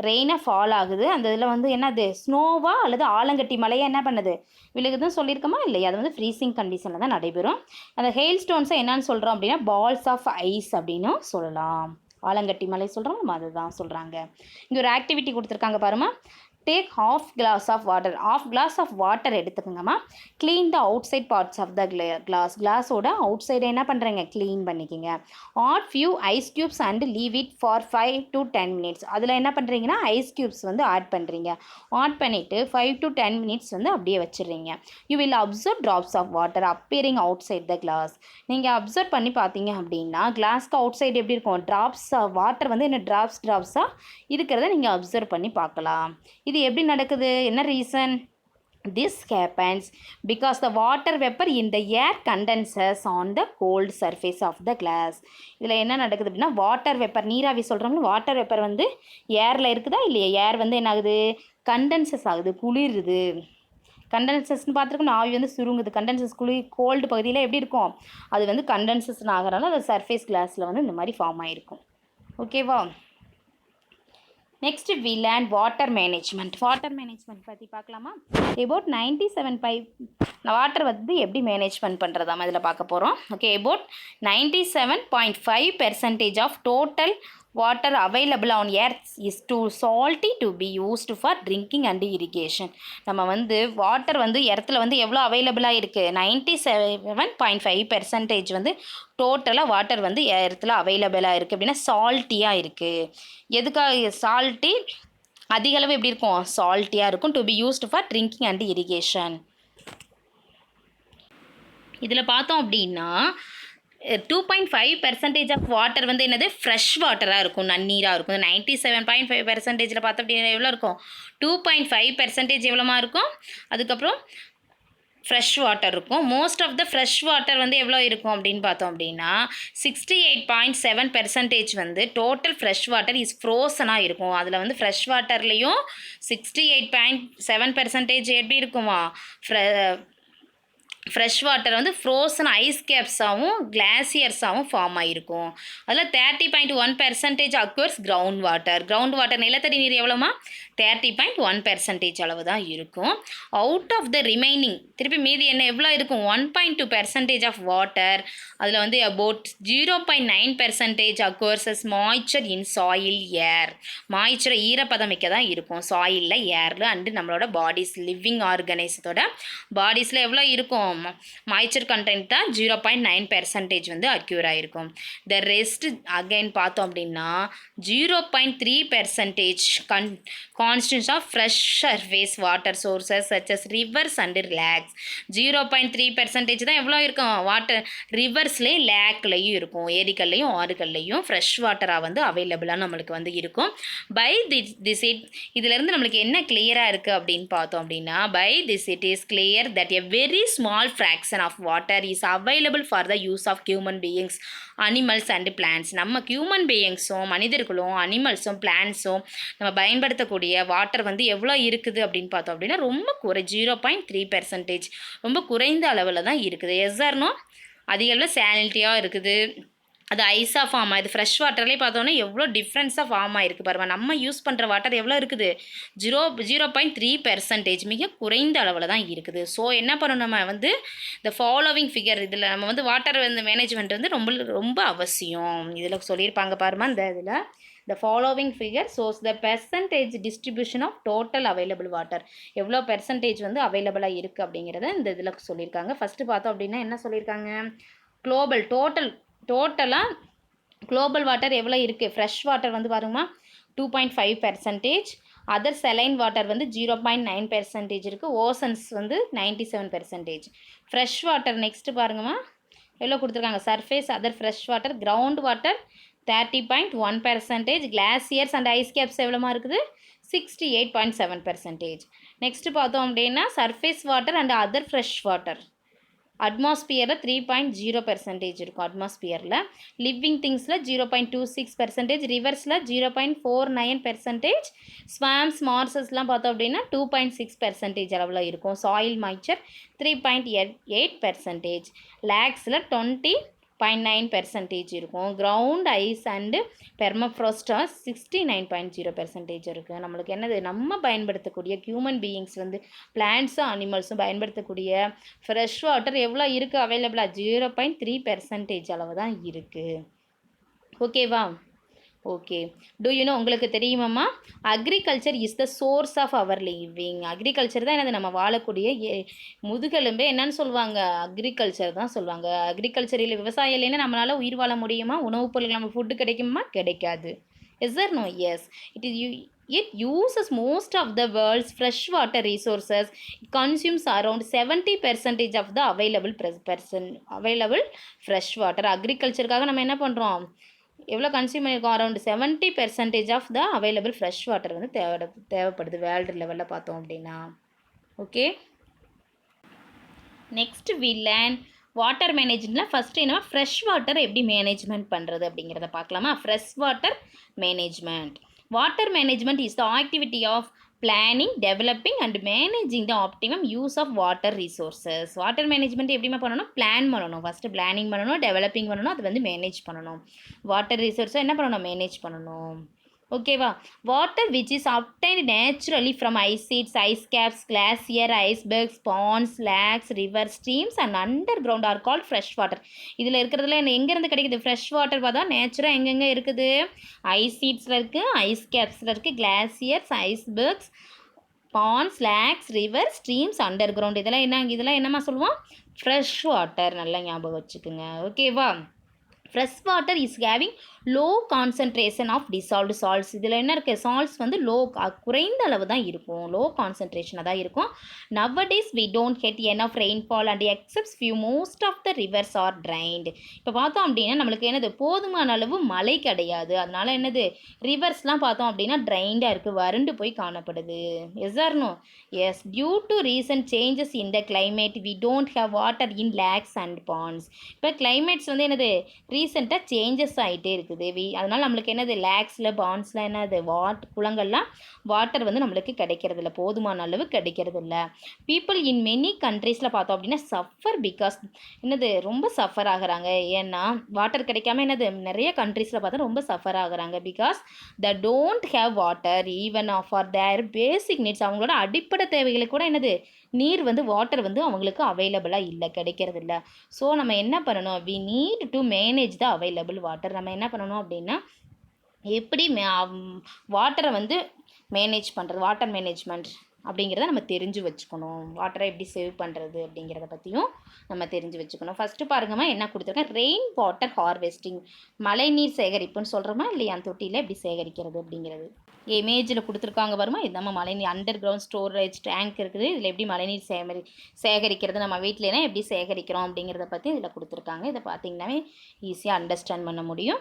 ரெயினாக ஃபால் ஆகுது. அந்த இதில் வந்து என்னது? ஸ்னோவா அல்லது ஆலங்கட்டி மலையாக என்ன பண்ணுது? விழுகுதுன்னு சொல்லியிருக்கோமா இல்லையா? அது வந்து ஃப்ரீசிங் கண்டிஷனில் தான் நடைபெறும். அந்த ஹெயில் ஸ்டோன்ஸை என்னன்னு சொல்கிறோம் அப்படின்னா பால்ஸ் ஆஃப் ஐஸ் அப்படின்னு சொல்லலாம். ஆலங்கட்டி மலை சொல்கிறோம், நம்ம அதுதான் சொல்கிறாங்க. இங்கே ஒரு ஆக்டிவிட்டி கொடுத்துருக்காங்க பாருமா. Take half glass of water எடுத்துக்கோங்கம்மா. Clean the outside parts of the கிளாஸோட அவுட் சைடை என்ன பண்ணுறீங்க? க்ளீன் பண்ணிக்கிங்க. Add few ice cubes and leave it for 5 to 10 minutes. அதில் என்ன பண்ணுறீங்கன்னா ஐஸ் க்யூப்ஸ் வந்து ஆட் பண்ணுறீங்க. ஆட் பண்ணிவிட்டு 5 to 10 minutes வந்து அப்படியே வச்சுடுறீங்க. You will observe drops of water appearing outside the glass. நீங்கள் அப்சர்வ் பண்ணி பார்த்தீங்க அப்படின்னா கிளாஸ்க்கு அவுட் சைடு எப்படி இருக்கும்? ட்ராப்ஸ் வாட்டர் வந்து என்ன ட்ராப்ஸாக இருக்கிறத நீங்கள் அப்சர்வ் பண்ணி பார்க்கலாம். இது எப்படி நடக்குது? என்ன reason? This happens because the water vapor in the air condenses on the cold surface of the glass. இதில் என்ன நடக்குது அப்படின்னா வாட்டர் வெப்பர், நீராவி சொல்கிறோம்ல, வாட்டர் வெப்பர் வந்து ஏரில் இருக்குதா இல்லையா? ஏர் வந்து என்ன ஆகுது? கண்டென்சஸ் ஆகுது, குளிருது. கண்டென்சஸ்ன்னு பார்த்துருக்கோம், ஆவி வந்து சுருங்குது. கண்டென்சஸ் கோல்டு பகுதியில் எப்படி இருக்கும்? அது வந்து கண்டென்சஸ்ன்னு ஆகிறனால அது சர்ஃபேஸ் கிளாஸில் வந்து இந்த மாதிரி ஃபார்ம் ஆகிருக்கும். ஓகேவா? Next we learn water management பற்றி பார்க்கலாமா? அபவுட் 97 வாட்டர் வந்து எப்படி மேனேஜ்மெண்ட் பண்ணுறதாம் இதில் பார்க்க போகிறோம். Okay, about 97.5% of total water available on earth is too salty to be used for drinking and irrigation. நம்ம வந்து வாட்டர் வந்து எர்த்தில் வந்து எவ்வளோ அவைலபிளாக இருக்குது? 97.5% வந்து டோட்டலாக வாட்டர் வந்து எர்த்தில் அவைலபிளாக இருக்குது. அப்படின்னா சால்ட்டியாக இருக்குது. எதுக்காக சால்ட்டி? அதிக அளவு எப்படி இருக்கும்? சால்ட்டியாக இருக்கும். To be used for drinking and irrigation. இதில் பார்த்தோம் அப்படின்னா 2.5% ஆஃப் வாட்டர் வந்து என்னது? ஃப்ரெஷ் வாட்டராக இருக்கும், நன்னீராக இருக்கும். 97.5%ல் பார்த்தோம் அப்படின்னா எவ்வளோ இருக்கும்? 2.5% எவ்வளோமா இருக்கும்? அதுக்கப்புறம் ஃப்ரெஷ் வாட்டர் இருக்கும். Most of the fresh water வந்து எவ்வளோ இருக்கும் அப்படின்னு பார்த்தோம் அப்படின்னா 68.7% வந்து டோட்டல் ஃப்ரெஷ் வாட்டர் இஸ் ஃப்ரோசனாக இருக்கும். அதில் வந்து ஃப்ரெஷ் வாட்டர்லேயும் 68.7% எப்படி இருக்குமா? ஃப்ரெஷ் வாட்டர் வந்து ஃப்ரோசன் ஐஸ் கேப்ஸாகவும் கிளாசியர்ஸாகவும் ஃபார்ம் ஆகிருக்கும். அதில் 30.1% அக்வர்ஸ் கிரவுண்ட் வாட்டர் நிலத்தடி நீர் எவ்வளோமா? 30.1% அளவு தான் இருக்கும். அவுட் ஆஃப் த ரிமைனிங் திருப்பி மீதி என்ன எவ்வளோ இருக்கும்? 1.2% ஆஃப் வாட்டர். அதில் வந்து about 0.9% occurs as moisture in soil air. மாய்ச்சரை ஈரப்பதமிக்க தான் இருக்கும் சாயிலில், ஏரில் அண்டு நம்மளோட பாடிஸ் லிவிங் ஆர்கனைஸத்தோட பாடிஸில் எவ்வளோ இருக்கும்? மாய்ச்சர் கண்டென்ட் தான் 0.9% வந்து அக்யூர் ஆகிருக்கும். த ரெஸ்ட் அகைன் பார்த்தோம் அப்படின்னா 0.3% constants of fresh surface water sources such as rivers and lakes. 0.3% தான் எவ்வளோ இருக்கும்? வாட்டர் ரிவர்ஸ்லேயும் லேக்லையும் இருக்கும், ஏரிகள்லையும் ஆறுகள்லையும் ஃப்ரெஷ் வாட்டராக வந்து அவைலபிளாக நம்மளுக்கு வந்து இருக்கும். பை திஸ் இட் இதிலேருந்து நம்மளுக்கு என்ன கிளியராக இருக்குது அப்படின்னு பார்த்தோம் அப்படின்னா by this it is clear that a very small fraction of water is available for the use of human beings, animals and plants. நம்ம ஹியூமன் பீயிங்ஸும் மனிதர்களும் அனிமல்ஸும் பிளான்ஸும் நம்ம பயன்படுத்தக்கூடிய வாட்டர் வந்து எவ்வளோ இருக்குது அப்படின்னு பார்த்தோம் அப்படின்னா ரொம்ப 0.3% ரொம்ப குறைந்த அளவில் தான் இருக்குது. எஸ்ஆர்னோ அதிக அளவில் சாலினிட்டியாக இருக்குது, அது ஐஸாக ஃபார்ம் ஆகுது. ஃப்ரெஷ் வாட்டர்லேயே பார்த்தோன்னா எவ்வளோ டிஃப்ரென்ஸாக ஃபார்ம் ஆகிருக்கு பாருங்க. நம்ம யூஸ் பண்ணுற வாட்டர் எவ்வளோ இருக்குது? 0.3% மிக குறைந்த அளவில் தான் இருக்குது. ஸோ என்ன பண்ணணும்? நம்ம வந்து இந்த ஃபாலோவிங் ஃபிகர் இதில் நம்ம வந்து வாட்டர் வந்து மேனேஜ்மெண்ட் வந்து ரொம்ப ரொம்ப அவசியம். இதில் சொல்லியிருப்பாங்க பாருமா இந்த இதில் the following figure shows the percentage distribution of total available water. எவ்வளோ பெர்சன்டேஜ் வந்து அவைலபிளாக இருக்குது அப்படிங்கிறத இந்த இதில் சொல்லியிருக்காங்க. ஃபஸ்ட்டு பார்த்தோம் அப்படின்னா என்ன சொல்லியிருக்காங்க, குளோபல் டோட்டலாக குளோபல் வாட்டர் எவ்வளோ இருக்குது, ஃப்ரெஷ் வாட்டர் வந்து பாருங்கம்மா 2.5%, அதர் செலைன் வாட்டர் வந்து 0.9% இருக்குது, ஓசன்ஸ் வந்து 97%. ஃப்ரெஷ் வாட்டர் நெக்ஸ்ட்டு பாருங்கம்மா எவ்வளோ கொடுத்துருக்காங்க, surface other fresh water, ground water 30.1%, glaciers and ice caps எவ்வளோமா இருக்குது 68.7%. நெக்ஸ்ட்டு பார்த்தோம் அப்படின்னா surface water and other fresh water அட்மாஸ்பியரில் 3.0% இருக்கும். அட்மாஸ்பியரில் லிவிங் திங்ஸில் 0.26%, ரிவர்ஸில் 0.49%, ஸ்வாம்ஸ் மார்சஸ்லாம் பார்த்தோம் அப்படின்னா 2.6% அளவில் இருக்கும். சாயில் மாய்ச்சர் 3.8%, லேக்ஸில் 20.9% இருக்கும். கிரவுண்ட் ஐஸ் அண்டு பெர்மஃப்ரோஸ்டாக 69.0% இருக்குது. நம்மளுக்கு என்னது, நம்ம பயன்படுத்தக்கூடிய ஹியூமன் பீயிங்ஸ் வந்து பிளான்ட்ஸும் அனிமல்ஸும் பயன்படுத்தக்கூடிய ஃப்ரெஷ் வாட்டர் எவ்வளோ இருக்குது அவைலபிளாக 0.3% அளவு தான் இருக்குது. ஓகேவா? ஓகே. டூ யூ நோ, உங்களுக்கு தெரியுமாம்மா, agriculture is the source of our living. Agriculture தான் என்னது, நம்ம வாழக்கூடிய முதுகெலும்பே என்னன்னு சொல்லுவாங்க, அக்ரிகல்ச்சர் தான் சொல்லுவாங்க. அக்ரிகல்ச்சர் இல்லை, விவசாயம் இல்லைன்னா நம்மளால் உயிர் வாழ முடியுமா, உணவுப் பொருட்கள் நம்ம ஃபுட்டு கிடைக்குமா, கிடைக்காது. Yes or no? Yes. It uses most of the world's freshwater resources. It consumes around 70% of the available fresh water. அக்ரிகல்ச்சருக்காக நம்ம என்ன பண்ணுறோம், எவ்வளோ கன்சியூம் பண்ணியிருக்கோம், around 70% of the available fresh water வந்து தேவைப்படுது வேர்ல்டு லெவலில் பார்த்தோம் அப்படின்னா. Okay, next we learn water மேனேஜ்மெண்ட்டில் ஃபஸ்ட்டு என்ன, ஃப்ரெஷ் வாட்டர் எப்படி மேனேஜ்மெண்ட் பண்ணுறது அப்படிங்கிறத பார்க்கலாமா. Fresh water management. Water management is the activity of planning, developing and managing the optimum use of water resources. Water management எப்படிமா பண்ணணும், பிளான் பண்ணணும். First planning பண்ணணும், டெவலப்பிங் பண்ணணும், அது வந்து மேனேஜ் பண்ணணும். வாட்டர் ரிசோர்ஸை என்ன பண்ணணும், மேனேஜ் பண்ணணும். ஓகேவா. Water which is obtained naturally from ice sheets, ice caps, glacier, icebergs, ponds, lakes, rivers, streams and underground are called fresh water. இதில் இருக்கிறதுல எங்கேருந்து கிடைக்குது, ஃப்ரெஷ் வாட்டர் பார்த்தா நேச்சுராக எங்கெங்கே இருக்குது, ஐஸ் ஷீட்ஸில் இருக்குது, ஐஸ் கேப்ஸில் இருக்குது, glaciers, icebergs, ponds, lakes, river, streams, underground. இதெல்லாம் என்னம்மா சொல்லுவோம், ஃப்ரெஷ் வாட்டர். நல்லா ஞாபகம் வச்சுக்கோங்க. ஓகேவா. Fresh water is having low concentration of dissolved salts. இதில் என்ன இருக்குது, சால்ட்ஸ் வந்து குறைந்த அளவு தான் இருக்கும், லோ கான்சன்ட்ரேஷனாக தான் இருக்கும். Nowadays we don't get enough rainfall and excepts few most of the rivers are drained. இப்போ பார்த்தோம் அப்படின்னா நம்மளுக்கு என்னது, போதுமான அளவு மழை கிடையாது. அதனால என்னது, ரிவர்ஸ்லாம் பார்த்தோம் அப்படின்னா ட்ரைண்டாக இருக்குது, வறண்டு போய் காணப்படுது. Yes or no? Yes. Due to recent changes in the climate we don't have water in lakes and ponds. இப்போ கிளைமேட்ஸ் வந்து என்னது, ரீசெண்டாக சேஞ்சஸ் ஆகிட்டே இருக்குது. அதனால் நம்மளுக்கு என்னது, லேக்ஸில் பாண்ட்ஸில் என்னது, குளங்கள்லாம் வாட்டர் வந்து நம்மளுக்கு கிடைக்கிறது இல்லை, போதுமான அளவு கிடைக்கிறது இல்லை. பீப்புள் இன் மெனி கண்ட்ரீஸில் பார்த்தோம் அப்படின்னா சஃபர் பிகாஸ் என்னது, ரொம்ப சஃபர் ஆகுறாங்க. ஏன்னா வாட்டர் கிடைக்காம என்னது, நிறைய கண்ட்ரீஸில் பார்த்தா ரொம்ப சஃபர் ஆகுறாங்க. Because the don't have water even for their basic needs. அவங்களோட அடிப்படை தேவைகளுக்கு கூட என்னது, நீர் வந்து வாட்டர் வந்து அவங்களுக்கு அவைலபிளாக இல்லை, கிடைக்கிறது இல்லை. ஸோ நம்ம என்ன பண்ணணும், we need to manage the available water. நம்ம என்ன பண்ணணும் அப்படின்னா, எப்படி வாட்டரை வந்து மேனேஜ் பண்ணுறது, வாட்டர் மேனேஜ்மெண்ட் அப்படிங்கிறத நம்ம தெரிஞ்சு வச்சுக்கணும். வாட்டரை எப்படி சேவ் பண்ணுறது அப்படிங்கிறத பற்றியும் நம்ம தெரிஞ்சு வச்சுக்கணும். ஃபஸ்ட்டு பாருங்கம்மா என்ன கொடுத்துருக்கேன், ரெயின் வாட்டர் ஹார்வெஸ்டிங். மழை நீர் சேகரிப்புன்னு சொல்கிறோமா இல்லையா, அந்த தொட்டியில் எப்படி சேகரிக்கிறது அப்படிங்கிறது இமேஜில் கொடுத்துருக்காங்க வருமா. இதாம்மா மழைநீர், அண்டர் கிரவுண்ட் ஸ்டோரேஜ் டேங்க் இருக்குது. இதில் எப்படி மழைநீர் சேகரிக்கிறது, நம்ம வீட்டிலனா எப்படி சேகரிக்கிறோம் அப்படிங்கிறத பற்றி இதில் கொடுத்துருக்காங்க. இதை பார்த்தீங்கன்னாவே ஈஸியாக அண்டர்ஸ்டாண்ட் பண்ண முடியும்.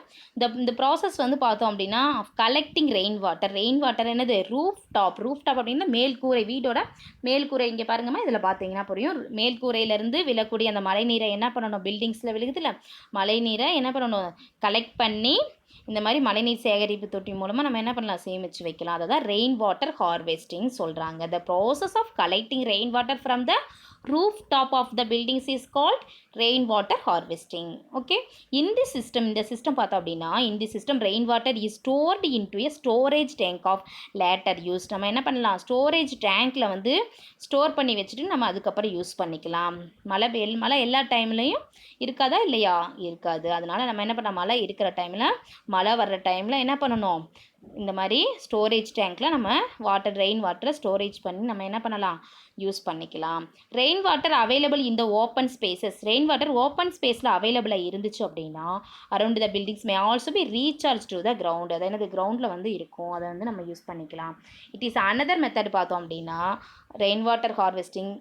இந்த ப்ராசஸ் வந்து பார்த்தோம் அப்படின்னா கலெக்டிங் ரெயின் வாட்டர் என்னது, ரூஃப் டாப் அப்படின்னா மேல்கூரை, வீடோட மேல்கூரை. இங்கே பாருங்கம்மா, இதில் பார்த்தீங்கன்னா புரியும். மேல்கூரையிலேருந்து விழக்கூடிய அந்த மழை நீரை என்ன பண்ணணும், பில்டிங்ஸில் விழுகுதுல்ல, மழை நீரை என்ன பண்ணணும், கலெக்ட் பண்ணி இந்த மாதிரி மழைநீர் சேகரிப்பு தொட்டி மூலமாக நம்ம என்ன பண்ணலாம், சேமித்து வைக்கலாம். அதை தான் ரெயின் வாட்டர் ஹார்வெஸ்டிங் சொல்கிறாங்க. The process of collecting rain water from the rooftop of the buildings is called rainwater harvesting. Okay, in this system, இந்த system பார்த்தோம் அப்படின்னா in this system rainwater is stored into a storage tank of later use. நம்ம என்ன பண்ணலாம், storage டேங்க்கில் வந்து store பண்ணி வச்சுட்டு நம்ம அதுக்கப்புறம் யூஸ் பண்ணிக்கலாம். மழை எல்லா டைம்லையும் இருக்காதா இல்லையா, இருக்காது. அதனால் நம்ம என்ன பண்ணலாம், மழை இருக்கிற டைமில், மழை வர்ற டைமில் என்ன பண்ணணும், இந்த மாதிரி ஸ்டோரேஜ் டேங்க்கில் நம்ம ரெயின் வாட்டரை ஸ்டோரேஜ் பண்ணி நம்ம என்ன பண்ணலாம், யூஸ் பண்ணிக்கலாம். ரெயின் வாட்டர் அவைலபிள் இந்த open spaces, rain water open ஸ்பேஸில் அவைலபிளாக இருந்துச்சு அப்படின்னா around the buildings may also be recharge to the ground, அது என்னது கிரவுண்டில் வந்து இருக்கும், அதை வந்து நம்ம யூஸ் பண்ணிக்கலாம். இட் இஸ் அனதர் மெத்தட் பார்த்தோம் அப்படின்னா rain water harvesting.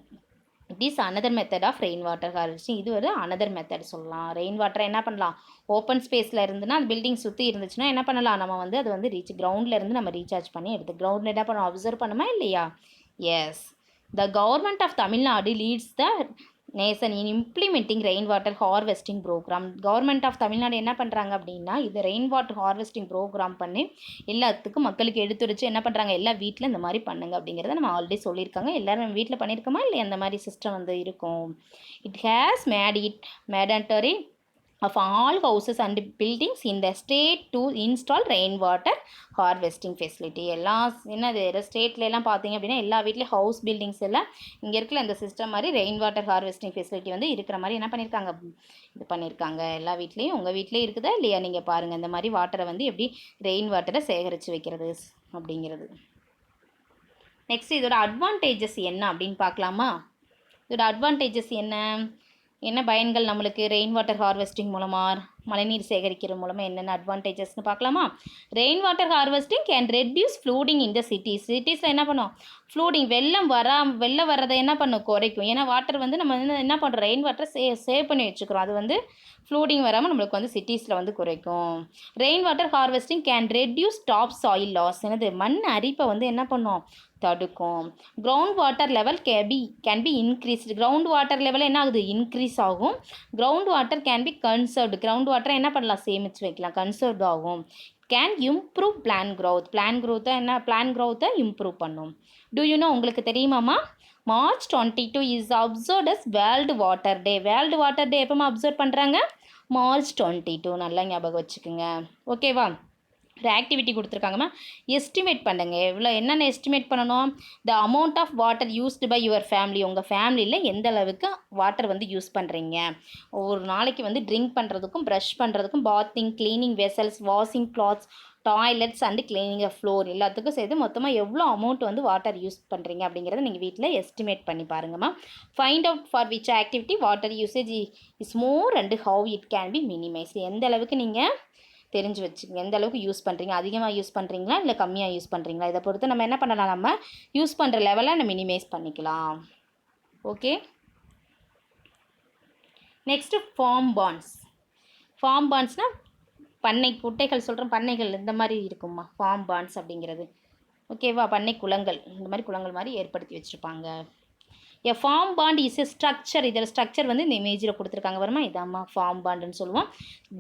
It is another method of rain water harvesting. இது ஒரு அனதர் மெத்தட் சொல்லலாம். ரெயின் வாட்டரை என்ன பண்ணலாம், ஓப்பன் ஸ்பேஸில் இருந்துன்னா அந்த பில்டிங் சுற்றி இருந்துச்சுன்னா என்ன பண்ணலாம், நம்ம வந்து அது வந்து கிரவுண்டில் இருந்து நம்ம ரீசார்ஜ் பண்ணி எடுத்து கிரவுண்டில் என்ன பண்ணணும், அப்சர்வ் பண்ணுமா இல்லையா. Yes, the government of Tamil Nadu leads the nation in implementing rain water harvesting program. Government of Tamil Nadu என்ன பண்ணுறாங்க அப்படின்னா இது ரெயின் வாட்டர் ஹார்வெஸ்டிங் ப்ரோக்ராம் பண்ணி எல்லாத்துக்கும் மக்களுக்கு எடுத்துரைச்சு என்ன பண்ணுறாங்க, எல்லா வீட்டில் இந்த மாதிரி பண்ணுங்க அப்படிங்கிறத நம்ம ஆல்ரெடி சொல்லியிருக்காங்க. எல்லோரும் வீட்டில் பண்ணியிருக்கோமா இல்லையா, அந்த மாதிரி சிஸ்டம் வந்து இருக்கும். It has made it mandatory of all houses and buildings in the state to install rainwater harvesting facility. எல்லாம் என்னது ஸ்டேட்ல எல்லாம் பார்த்தீங்க அப்படின்னா எல்லா வீட்லேயும் ஹவுஸ் பில்டிங்ஸ் எல்லாம் இங்கே இருக்கிற இந்த சிஸ்டம் மாதிரி ரெயின் வாட்டர் ஹார்வெஸ்டிங் ஃபெசிலிட்டி வந்து இருக்கிற மாதிரி என்ன பண்ணியிருக்காங்க, இது பண்ணியிருக்காங்க. எல்லா வீட்லேயும் உங்கள் வீட்லேயும் இருக்குதா இல்லையா, நீங்கள் பாருங்கள் இந்த மாதிரி வாட்டரை வந்து எப்படி ரெயின் வாட்டரை சேகரித்து வைக்கிறது அப்படிங்கிறது. நெக்ஸ்ட் இதோட அட்வான்டேஜஸ் என்ன அப்படின்னு பார்க்கலாமா. இதோட அட்வான்டேஜஸ் என்ன பயன்கள் நம்மளுக்கு ரெயின் வாட்டர் ஹார்வெஸ்டிங் மூலமாக, மழைநீர் சேகரிக்கிற மூலமாக என்னென்ன அட்வான்டேஜஸ்னு பார்க்கலாமா. Rain water harvesting can reduce flooding in the சிட்டிஸில் என்ன பண்ணும், ஃப்ளூடிங் வெள்ளம் வர்றதை என்ன பண்ணும், குறைக்கும். ஏன்னா வாட்டர் வந்து நம்ம என்ன பண்ணுறோம், ரெயின் வாட்டரை சேவ் பண்ணி வச்சுக்கிறோம், அது வந்து ஃப்ளூடிங் வராமல் நம்மளுக்கு வந்து சிட்டிஸில் வந்து குறைக்கும். Rain water harvesting can reduce top soil loss, என்னது மண் அரிப்பை வந்து என்ன பண்ணும், தடுக்கும். Ground water level can be increased, ground water level என்ன ஆகுது, இன்க்ரீஸ் ஆகும். Ground water can be conserved, ground வாட்டரை என்ன பண்ணலாம், சேமித்து வைக்கலாம், கன்சர்வ் ஆகும். கேன் இம்ப்ரூவ் பிளான் க்ரோத்தை இம்ப்ரூவ் பண்ணும். டூ யூ நோ, உங்களுக்கு தெரியுமாம்மா, March 22 is observed as world water day. World water day எப்போமா அப்சர்வ் பண்ணுறாங்க, மார்ச் 22. நல்லா ஞாபகம் வச்சுக்கோங்க. ஓகேவா. ஒரு ஆக்டிவிட்டி கொடுத்துருக்காங்கம்மா, எஸ்டிமேட் பண்ணுங்க. என்னென்ன எஸ்டிமேட் பண்ணணும், the amount of water used by your family, உங்கள் ஃபேமிலியில் எந்த அளவுக்கு வாட்டர் வந்து யூஸ் பண்ணுறீங்க. ஒரு நாளைக்கு வந்து ட்ரிங்க் பண்ணுறதுக்கும், ப்ரஷ் பண்ணுறதுக்கும், bathing, cleaning vessels, washing clothes, toilets and cleaning a floor எல்லாத்துக்கும் சேர்த்து மொத்தமாக எவ்வளோ அமௌண்ட் வந்து வாட்டர் யூஸ் பண்ணுறீங்க அப்படிங்கிறத நீங்கள் வீட்டில் எஸ்டிமேட் பண்ணி பாருங்கம்மா. Find out for which activity water usage is more and how it can be minimise. எந்த அளவுக்கு நீங்கள் தெரிஞ்சு வச்சுக்கோங்க, எந்த அளவுக்கு யூஸ் பண்ணுறீங்க, அதிகமாக யூஸ் பண்ணுறீங்களா இல்லை கம்மியாக யூஸ் பண்ணுறீங்களா, இதை பொறுத்து நம்ம என்ன பண்ணலாம், நம்ம யூஸ் பண்ணுற லெவலை நம்ம மினிமைஸ் பண்ணிக்கலாம். ஓகே. நெக்ஸ்ட்டு ஃபார்ம் பாண்ட்ஸ்னால் குட்டைகள் சொல்கிறோம், பண்ணைகள் இந்த மாதிரி இருக்குமா ஃபார்ம் பாண்ட்ஸ் அப்படிங்கிறது. ஓகேவா. பண்ணை குளங்கள், இந்த மாதிரி குளங்கள் மாதிரி ஏற்படுத்தி வச்சுருப்பாங்க. A farm pond is a structure. இதில் ஸ்ட்ரக்சர் வந்து இந்த இமேஜில் கொடுத்துருக்காங்க வருமா, இதாம்மா ஃபார்ம் பாண்டுன்னு சொல்லுவோம்.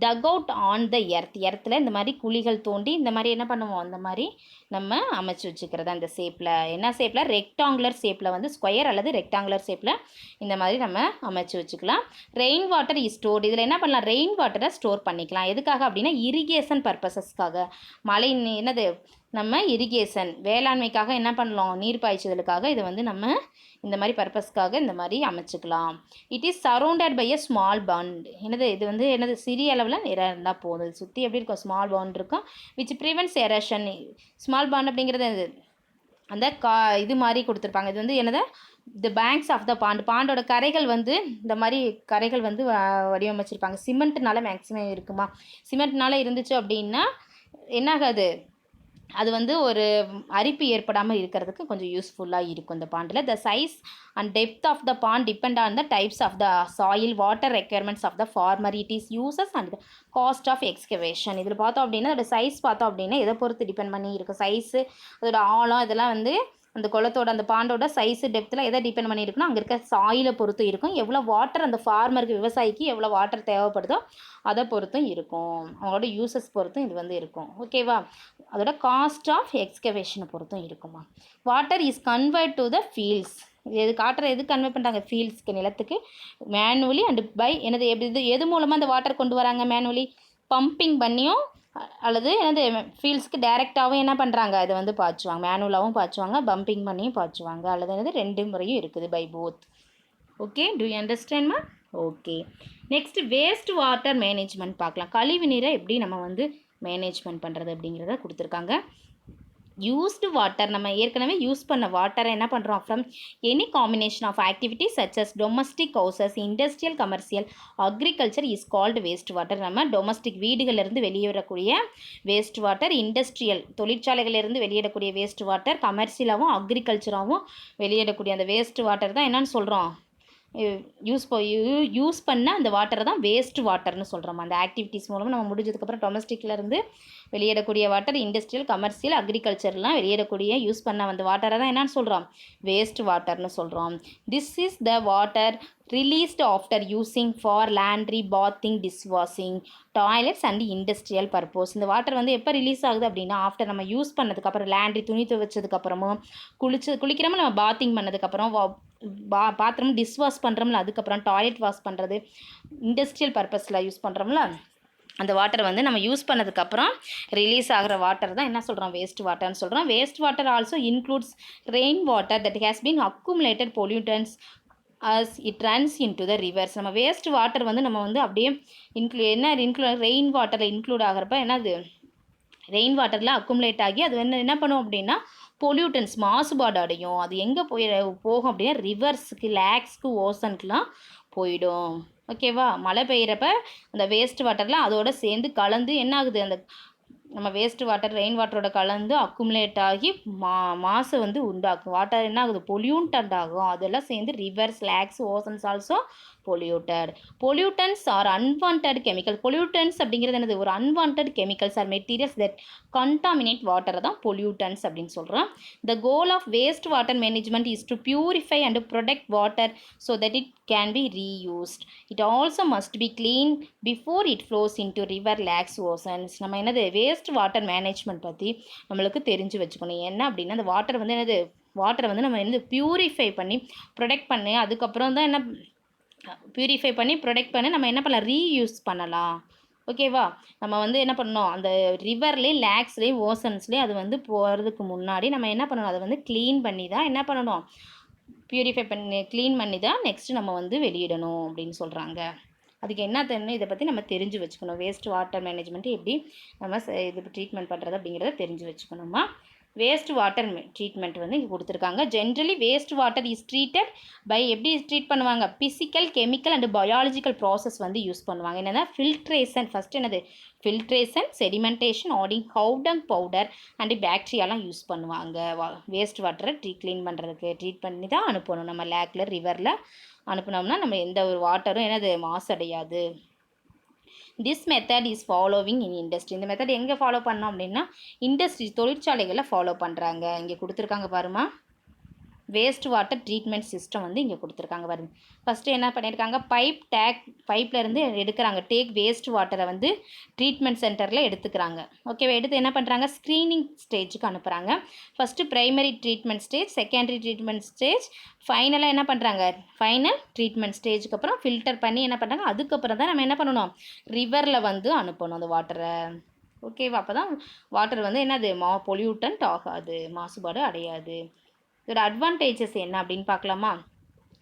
டக் அவுட் ஆன் த எர்த்தில் இந்த மாதிரி குழிகள் தோண்டி இந்த மாதிரி என்ன பண்ணுவோம், அந்த மாதிரி நம்ம அமைச்சு வச்சுக்கிறது. அந்த ஷேப்பில் என்ன ஷேப்பில், ரெக்டாங்குலர் ஷேப்பில் வந்து ஸ்கொயர் அல்லது ரெக்டாங்குலர் ஷேப்பில் இந்த மாதிரி நம்ம அமைச்சு வச்சுக்கலாம். Rain water is stored. இதில் என்ன பண்ணலாம், ரெயின் வாட்டரை ஸ்டோர் பண்ணிக்கலாம். எதுக்காக அப்படின்னா இரிகேஷன் பர்பஸஸ்க்காக, மழை என்னது நம்ம இரிகேஷன் வேளாண்மைக்காக என்ன பண்ணலாம், நீர் பாய்ச்சுதலுக்காக இதை வந்து நம்ம இந்த மாதிரி பர்பஸ்க்காக இந்த மாதிரி அமைச்சுக்கலாம். It is surrounded by a small pond. இது வந்து சிறிய அளவில் நிறம் இருந்தால் போதும். சுற்றி எப்படி இருக்கும், ஸ்மால் பாண்ட் இருக்கும். Which prevents erosion. Small pond அப்படிங்கிறது அந்த இது மாதிரி கொடுத்துருப்பாங்க. இது வந்து தி பேங்க்ஸ் ஆஃப் த பாண்டோட கரைகள் வந்து இந்த மாதிரி கரைகள் வந்து வடிவமைச்சிருப்பாங்க. சிமெண்ட்னால மேக்ஸிமம் இருக்குமா, சிமெண்ட்னால இருந்துச்சு அப்படின்னா என்னாகாது, அது வந்து ஒரு அரிப்பு ஏற்படாமல் இருக்கிறதுக்கு கொஞ்சம் யூஸ்ஃபுல்லாக இருக்கும் இந்த பாண்டில். The size and depth of the pond depend on the types of the soil, water requirements of the farmer, it is uses and cost of excavation. இதில் பார்த்தோம் அப்படின்னா அதோட சைஸ் பார்த்தோம் அப்படின்னா எதை பொறுத்து டிபெண்ட் பண்ணி இருக்கும், சைஸு, அதோட ஆழம், இதெல்லாம் வந்து அந்த குளத்தோட அந்த பாண்டோட சைஸு டெப்த்தில் எதை டிபெண்ட் பண்ணியிருக்குன்னா அங்கே இருக்க சாயிலை பொறுத்து இருக்கும். எவ்வளோ வாட்டர் அந்த ஃபார்மருக்கு, விவசாயிக்கு எவ்வளோ வாட்டர் தேவைப்படுதோ அதை பொறுத்தும் இருக்கும். அவங்களோட யூசஸ் பொறுத்தும் இது வந்து இருக்கும். ஓகேவா. அதோட காஸ்ட் ஆஃப் எக்ஸ்கவேஷனை பொறுத்தும் இருக்குமா. Water is convert to the fields. எது காட்டுற எது கன்வே பண்ணுறாங்க ஃபீல்ட்ஸ்க்கு நிலத்துக்கு மேனுவலி அண்டு பை என்னது எப்படி எது மூலமாக அந்த வாட்டர் கொண்டு வராங்க மேனுவலி பம்பிங் பண்ணியும் அல்லது என்னது ஃபீல்ட்ஸ்க்கு டைரெக்டாகவும் என்ன பண்ணுறாங்க அதை வந்து பாய்ச்சுவாங்க மேனுவலாகவும் பாய்ச்சுவாங்க பம்பிங் பண்ணியும் பாய்ச்சுவாங்க அல்லது என்னது 2 முறையும் இருக்குது by both okay do you அண்டர்ஸ்டாண்ட்மா okay next waste water management பார்க்கலாம் கழிவு நீரை எப்படி நம்ம வந்து மேனேஜ்மெண்ட் பண்ணுறது அப்படிங்கிறத கொடுத்துருக்காங்க யூஸ்டு வாட்டர் நம்ம ஏற்கனவே யூஸ் பண்ண வாட்டரை என்ன பண்ணுறோம் from any combination of activity such as domestic houses industrial commercial agriculture is called waste water நம்ம டொமஸ்டிக் வீடுகளிலிருந்து வெளியேறக்கூடிய வேஸ்ட் வாட்டர் இண்டஸ்ட்ரியல் தொழிற்சாலைகளிலிருந்து வெளியிடக்கூடிய வேஸ்ட் வாட்டர் கமர்ஷியலாகவும் அக்ரிகல்ச்சராகவும் வெளியிடக்கூடிய அந்த வேஸ்ட் வாட்டர் தான் என்னன்னு சொல்கிறோம் யூஸ் பண்ண அந்த வாட்டரை தான் வேஸ்ட் வாட்டர்னு சொல்கிறோம் அந்த ஆக்டிவிட்டீஸ் மூலமாக நம்ம முடிஞ்சதுக்கப்புறம் டொமஸ்டிக்லேருந்து வெளியிடக்கூடிய வாட்டர் இண்டஸ்ட்ரியல் கமர்ஷியல் அக்ரிகல்ச்சர்லாம் வெளியிடக்கூடிய யூஸ் பண்ண அந்த வாட்டரை தான் என்னன்னு சொல்கிறோம் வேஸ்ட் வாட்டர்னு சொல்கிறோம் this is the water released after using for laundry bathing dishwashing toilets and industrial purpose இந்த வாட்டர் வந்து எப்போ ரிலீஸ் ஆகுது அப்படின்னா ஆஃப்டர் நம்ம யூஸ் பண்ணதுக்கப்புறம் லேண்ட்ரி துணி துவைச்சதுக்கப்புறமும் குளிக்கிறோமோ நம்ம பாத்திங் பண்ணதுக்கப்புறம் பாத்ரூம் டிஷ்வாஷ் பண்ணுறோம்ல அதுக்கப்புறம் டாய்லெட் வாஷ் பண்ணுறது இண்டஸ்ட்ரியல் பர்பஸில் யூஸ் பண்ணுறோம்ல அந்த வாட்டர் வந்து நம்ம யூஸ் பண்ணதுக்கப்புறம் ரிலீஸ் ஆகிற வாட்டர் தான் என்ன சொல்கிறோம் வேஸ்ட் வாட்டர்னு சொல்கிறோம் waste water also includes rain water that has been accumulated pollutants as it runs into the rivers நம்ம வேஸ்ட் வாட்டர் வந்து நம்ம வந்து அப்படியே ரெயின் வாட்டரில் இன்க்ளூட் ஆகிறப்ப என்னது ரெயின் வாட்டரில் அக்குமுலேட் ஆகி அது வந்து என்ன பண்ணும் அப்படின்னா பொல்யூட்டன்ஸ் மாசுபாடு அடையும் அது எங்கே போகும் அப்படின்னா ரிவர்ஸுக்கு லேக்ஸ்க்கு ஓசனுக்குலாம் போயிடும் ஓகேவா மழை பெய்கிறப்ப அந்த வேஸ்ட் வாட்டர்லாம் அதோட சேர்ந்து கலந்து என்ன ஆகுது அந்த நம்ம வேஸ்ட் வாட்டர் ரெயின் வாட்டரோட கலந்து அக்குமுலேட் ஆகி மாசு வந்து உண்டாக்கும் வாட்டர் என்ன ஆகுது பொல்யூட்டட் ஆகும் அதெல்லாம் சேர்ந்து rivers lakes oceans also pollutants are unwanted chemical pollutants அப்படிங்கிறது என்னது ஒரு unwanted chemicals are materials that contaminate வாட்டரை தான் பொல்யூட்டன்ஸ் அப்படின்னு சொல்கிறோம் the goal of waste water management is to purify and protect water so that it can be reused it also must be clean before it flows into river lakes oceans நம்ம என்னது waste water management பற்றி நம்மளுக்கு தெரிஞ்சு வச்சுக்கணும் என்ன அப்படின்னா அந்த water வந்து என்னது வாட்டரை வந்து நம்ம வந்து பியூரிஃபை பண்ணி ப்ரொடெக்ட் பண்ணி அதுக்கப்புறம் தான் என்ன பியூரிஃபை பண்ணி ப்ரொடெக்ட் பண்ணி நம்ம என்ன பண்ணலாம் ரீயூஸ் பண்ணலாம் ஓகேவா நம்ம வந்து என்ன பண்ணணும் அந்த ரிவர்லேயும் லேக்ஸ்லேயும் ஓசன்ஸ்லேயும் அது வந்து போகிறதுக்கு முன்னாடி நம்ம என்ன பண்ணணும் அதை வந்து க்ளீன் பண்ணி தான் என்ன பண்ணணும் பியூரிஃபை பண்ணி க்ளீன் பண்ணி தான் நெக்ஸ்ட்டு நம்ம வந்து வெளியிடணும் அப்படின்னு சொல்கிறாங்க அதுக்கு என்ன தெரியணும் இதை பற்றி நம்ம தெரிஞ்சு வச்சுக்கணும் வேஸ்ட் வாட்டர் மேனேஜ்மெண்ட்டு எப்படி நம்ம இது ட்ரீட்மெண்ட் பண்ணுறது அப்படிங்கிறத தெரிஞ்சு வச்சுக்கணுமா வேஸ்ட் வாட்டர் ட்ரீட்மெண்ட் வந்து இங்கே கொடுத்துருக்காங்க generally waste water is treated by எப்படி ட்ரீட் பண்ணுவாங்க physical chemical and biological process வந்து யூஸ் பண்ணுவாங்க என்னென்னா ஃபில்ட்ரேஷன் ஃபஸ்ட்டு என்னது ஃபில்ட்ரேஷன் செடிமெண்டேஷன் ஆடிங் ஹவுடங் பவுடர் அண்டு பேக்டீரியாலாம் யூஸ் பண்ணுவாங்க வேஸ்ட் வாட்டரை க்ளீன் பண்ணுறதுக்கு ட்ரீட் பண்ணி தான் அனுப்பணும் நம்ம லேக்கில் ரிவரில் அனுப்புனோம்னா நம்ம எந்த ஒரு வாட்டரும் என்னது மாசடையாது this method is following in industry இந்த மெத்தட் எங்கே ஃபாலோ பண்ணோம் அப்படின்னா இண்டஸ்ட்ரி தொழிற்சாலைகளில் ஃபாலோ பண்ணுறாங்க இங்கே கொடுத்துருக்காங்க பாருமா வேஸ்ட் வாட்டர் ட்ரீட்மெண்ட் சிஸ்டம் வந்து இங்கே கொடுத்துருக்காங்க பாருங்க ஃபஸ்ட்டு என்ன பண்ணியிருக்காங்க பைப்லேருந்து எடுக்கிறாங்க வேஸ்ட் வாட்டரை வந்து ட்ரீட்மெண்ட் சென்டரில் எடுத்துக்கிறாங்க ஓகேவா எடுத்து என்ன பண்ணுறாங்க ஸ்க்ரீனிங் ஸ்டேஜுக்கு அனுப்புகிறாங்க first primary treatment stage secondary treatment stage ஃபைனலாக என்ன பண்ணுறாங்க ஃபைனல் ட்ரீட்மெண்ட் ஸ்டேஜுக்கு அப்புறம் ஃபில்டர் பண்ணி என்ன பண்ணுறாங்க அதுக்கப்புறம் தான் நம்ம என்ன பண்ணணும் ரிவரில் வந்து அனுப்பணும் அந்த வாட்டரை ஓகேவா அப்போ தான் வாட்டர் வந்து என்னது பொல்யூட்டன்ட் ஆகாது மாசுபாடு அடையாது இதோட அட்வான்டேஜஸ் என்ன அப்படின்னு பார்க்கலாமா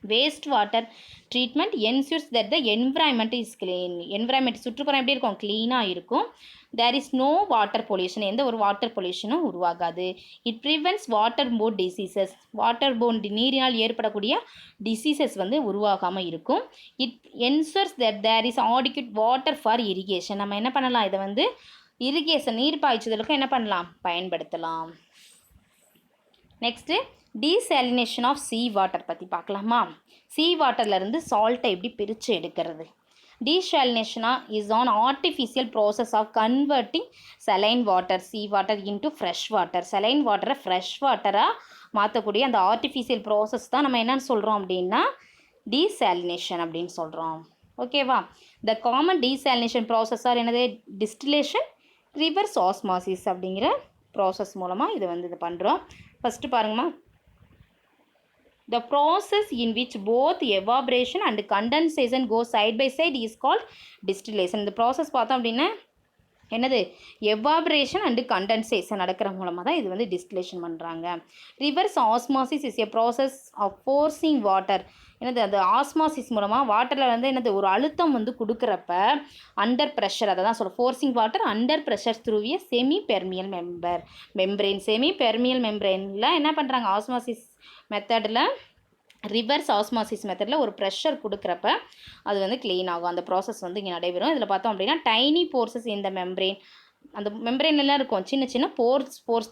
waste water treatment ensures that the environment is clean environment சுற்றுப்புறம் எப்படி இருக்கும் க்ளீனாக இருக்கும் there is no water pollution எந்த ஒரு வாட்டர் பொல்யூஷனும் உருவாகாது it prevents water borne diseases water borne நீரினால் ஏற்படக்கூடிய டிசீசஸ் வந்து உருவாகாமல் இருக்கும் it ensures that there is adequate water for irrigation நம்ம என்ன பண்ணலாம் இதை வந்து இரிகேஷன் நீர் பாய்ச்சுதலுக்கும் என்ன பண்ணலாம் பயன்படுத்தலாம் next desalination of sea water பற்றி பார்க்கலாமா சீ வாட்டர்லேருந்து சால்ட்டை எப்படி பிரித்து எடுக்கிறது டீசாலினேஷனாக is an artificial process of converting saline water sea water into fresh water saline வாட்டரை ஃப்ரெஷ் வாட்டராக மாற்றக்கூடிய அந்த ஆர்டிஃபிஷியல் ப்ராசஸ் தான் நம்ம என்னென்னு சொல்கிறோம் அப்படின்னா டீசாலினேஷன் அப்படின்னு சொல்கிறோம் ஓகேவா the common desalination process are என்னது டிஸ்டிலேஷன் ரிவர்ஸ் ஆஸ்மாசிஸ் அப்படிங்கிற ப்ராசஸ் மூலமாக இது வந்து இது பண்ணுறோம் ஃபஸ்ட்டு பாருங்கம்மா The process in which both evaporation and condensation go side by side is called distillation. இந்த ப்ராசஸ் பார்த்தோம் அப்படின்னா என்னது, எவாபரேஷன் அண்டு கண்டென்சேஷன் நடக்கிற மூலமாக தான் இது வந்து டிஸ்டிலேஷன் பண்ணுறாங்க. Reverse osmosis is a process of forcing water. என்னது, அந்த ஆஸ்மாசிஸ் மூலமாக வாட்டரில் வந்து என்னது ஒரு அழுத்தம் வந்து கொடுக்குறப்ப அண்டர் ப்ரெஷர், அதை தான் சொல்கிறோம், forcing water under pressure through a semi permeable membrane. Semi permeable மெம்பரேனில் என்ன பண்ணுறாங்க, ஆஸ்மாசிஸ் மெத்தடில், ரிவர்ஸ் ஆஸ்மாசிஸ் மெத்தடில் ஒரு ப்ரெஷர் கொடுக்குறப்ப அது வந்து க்ளீன் ஆகும். அந்த ப்ராசஸ் வந்து இங்கே நடைபெறும். இதில் பார்த்தோம் அப்படின்னா டைனி போர்சஸ் இந்த மெம்பரேன், அந்த மெம்பரேன்லாம் இருக்கும், சின்ன சின்ன போர்ஸ்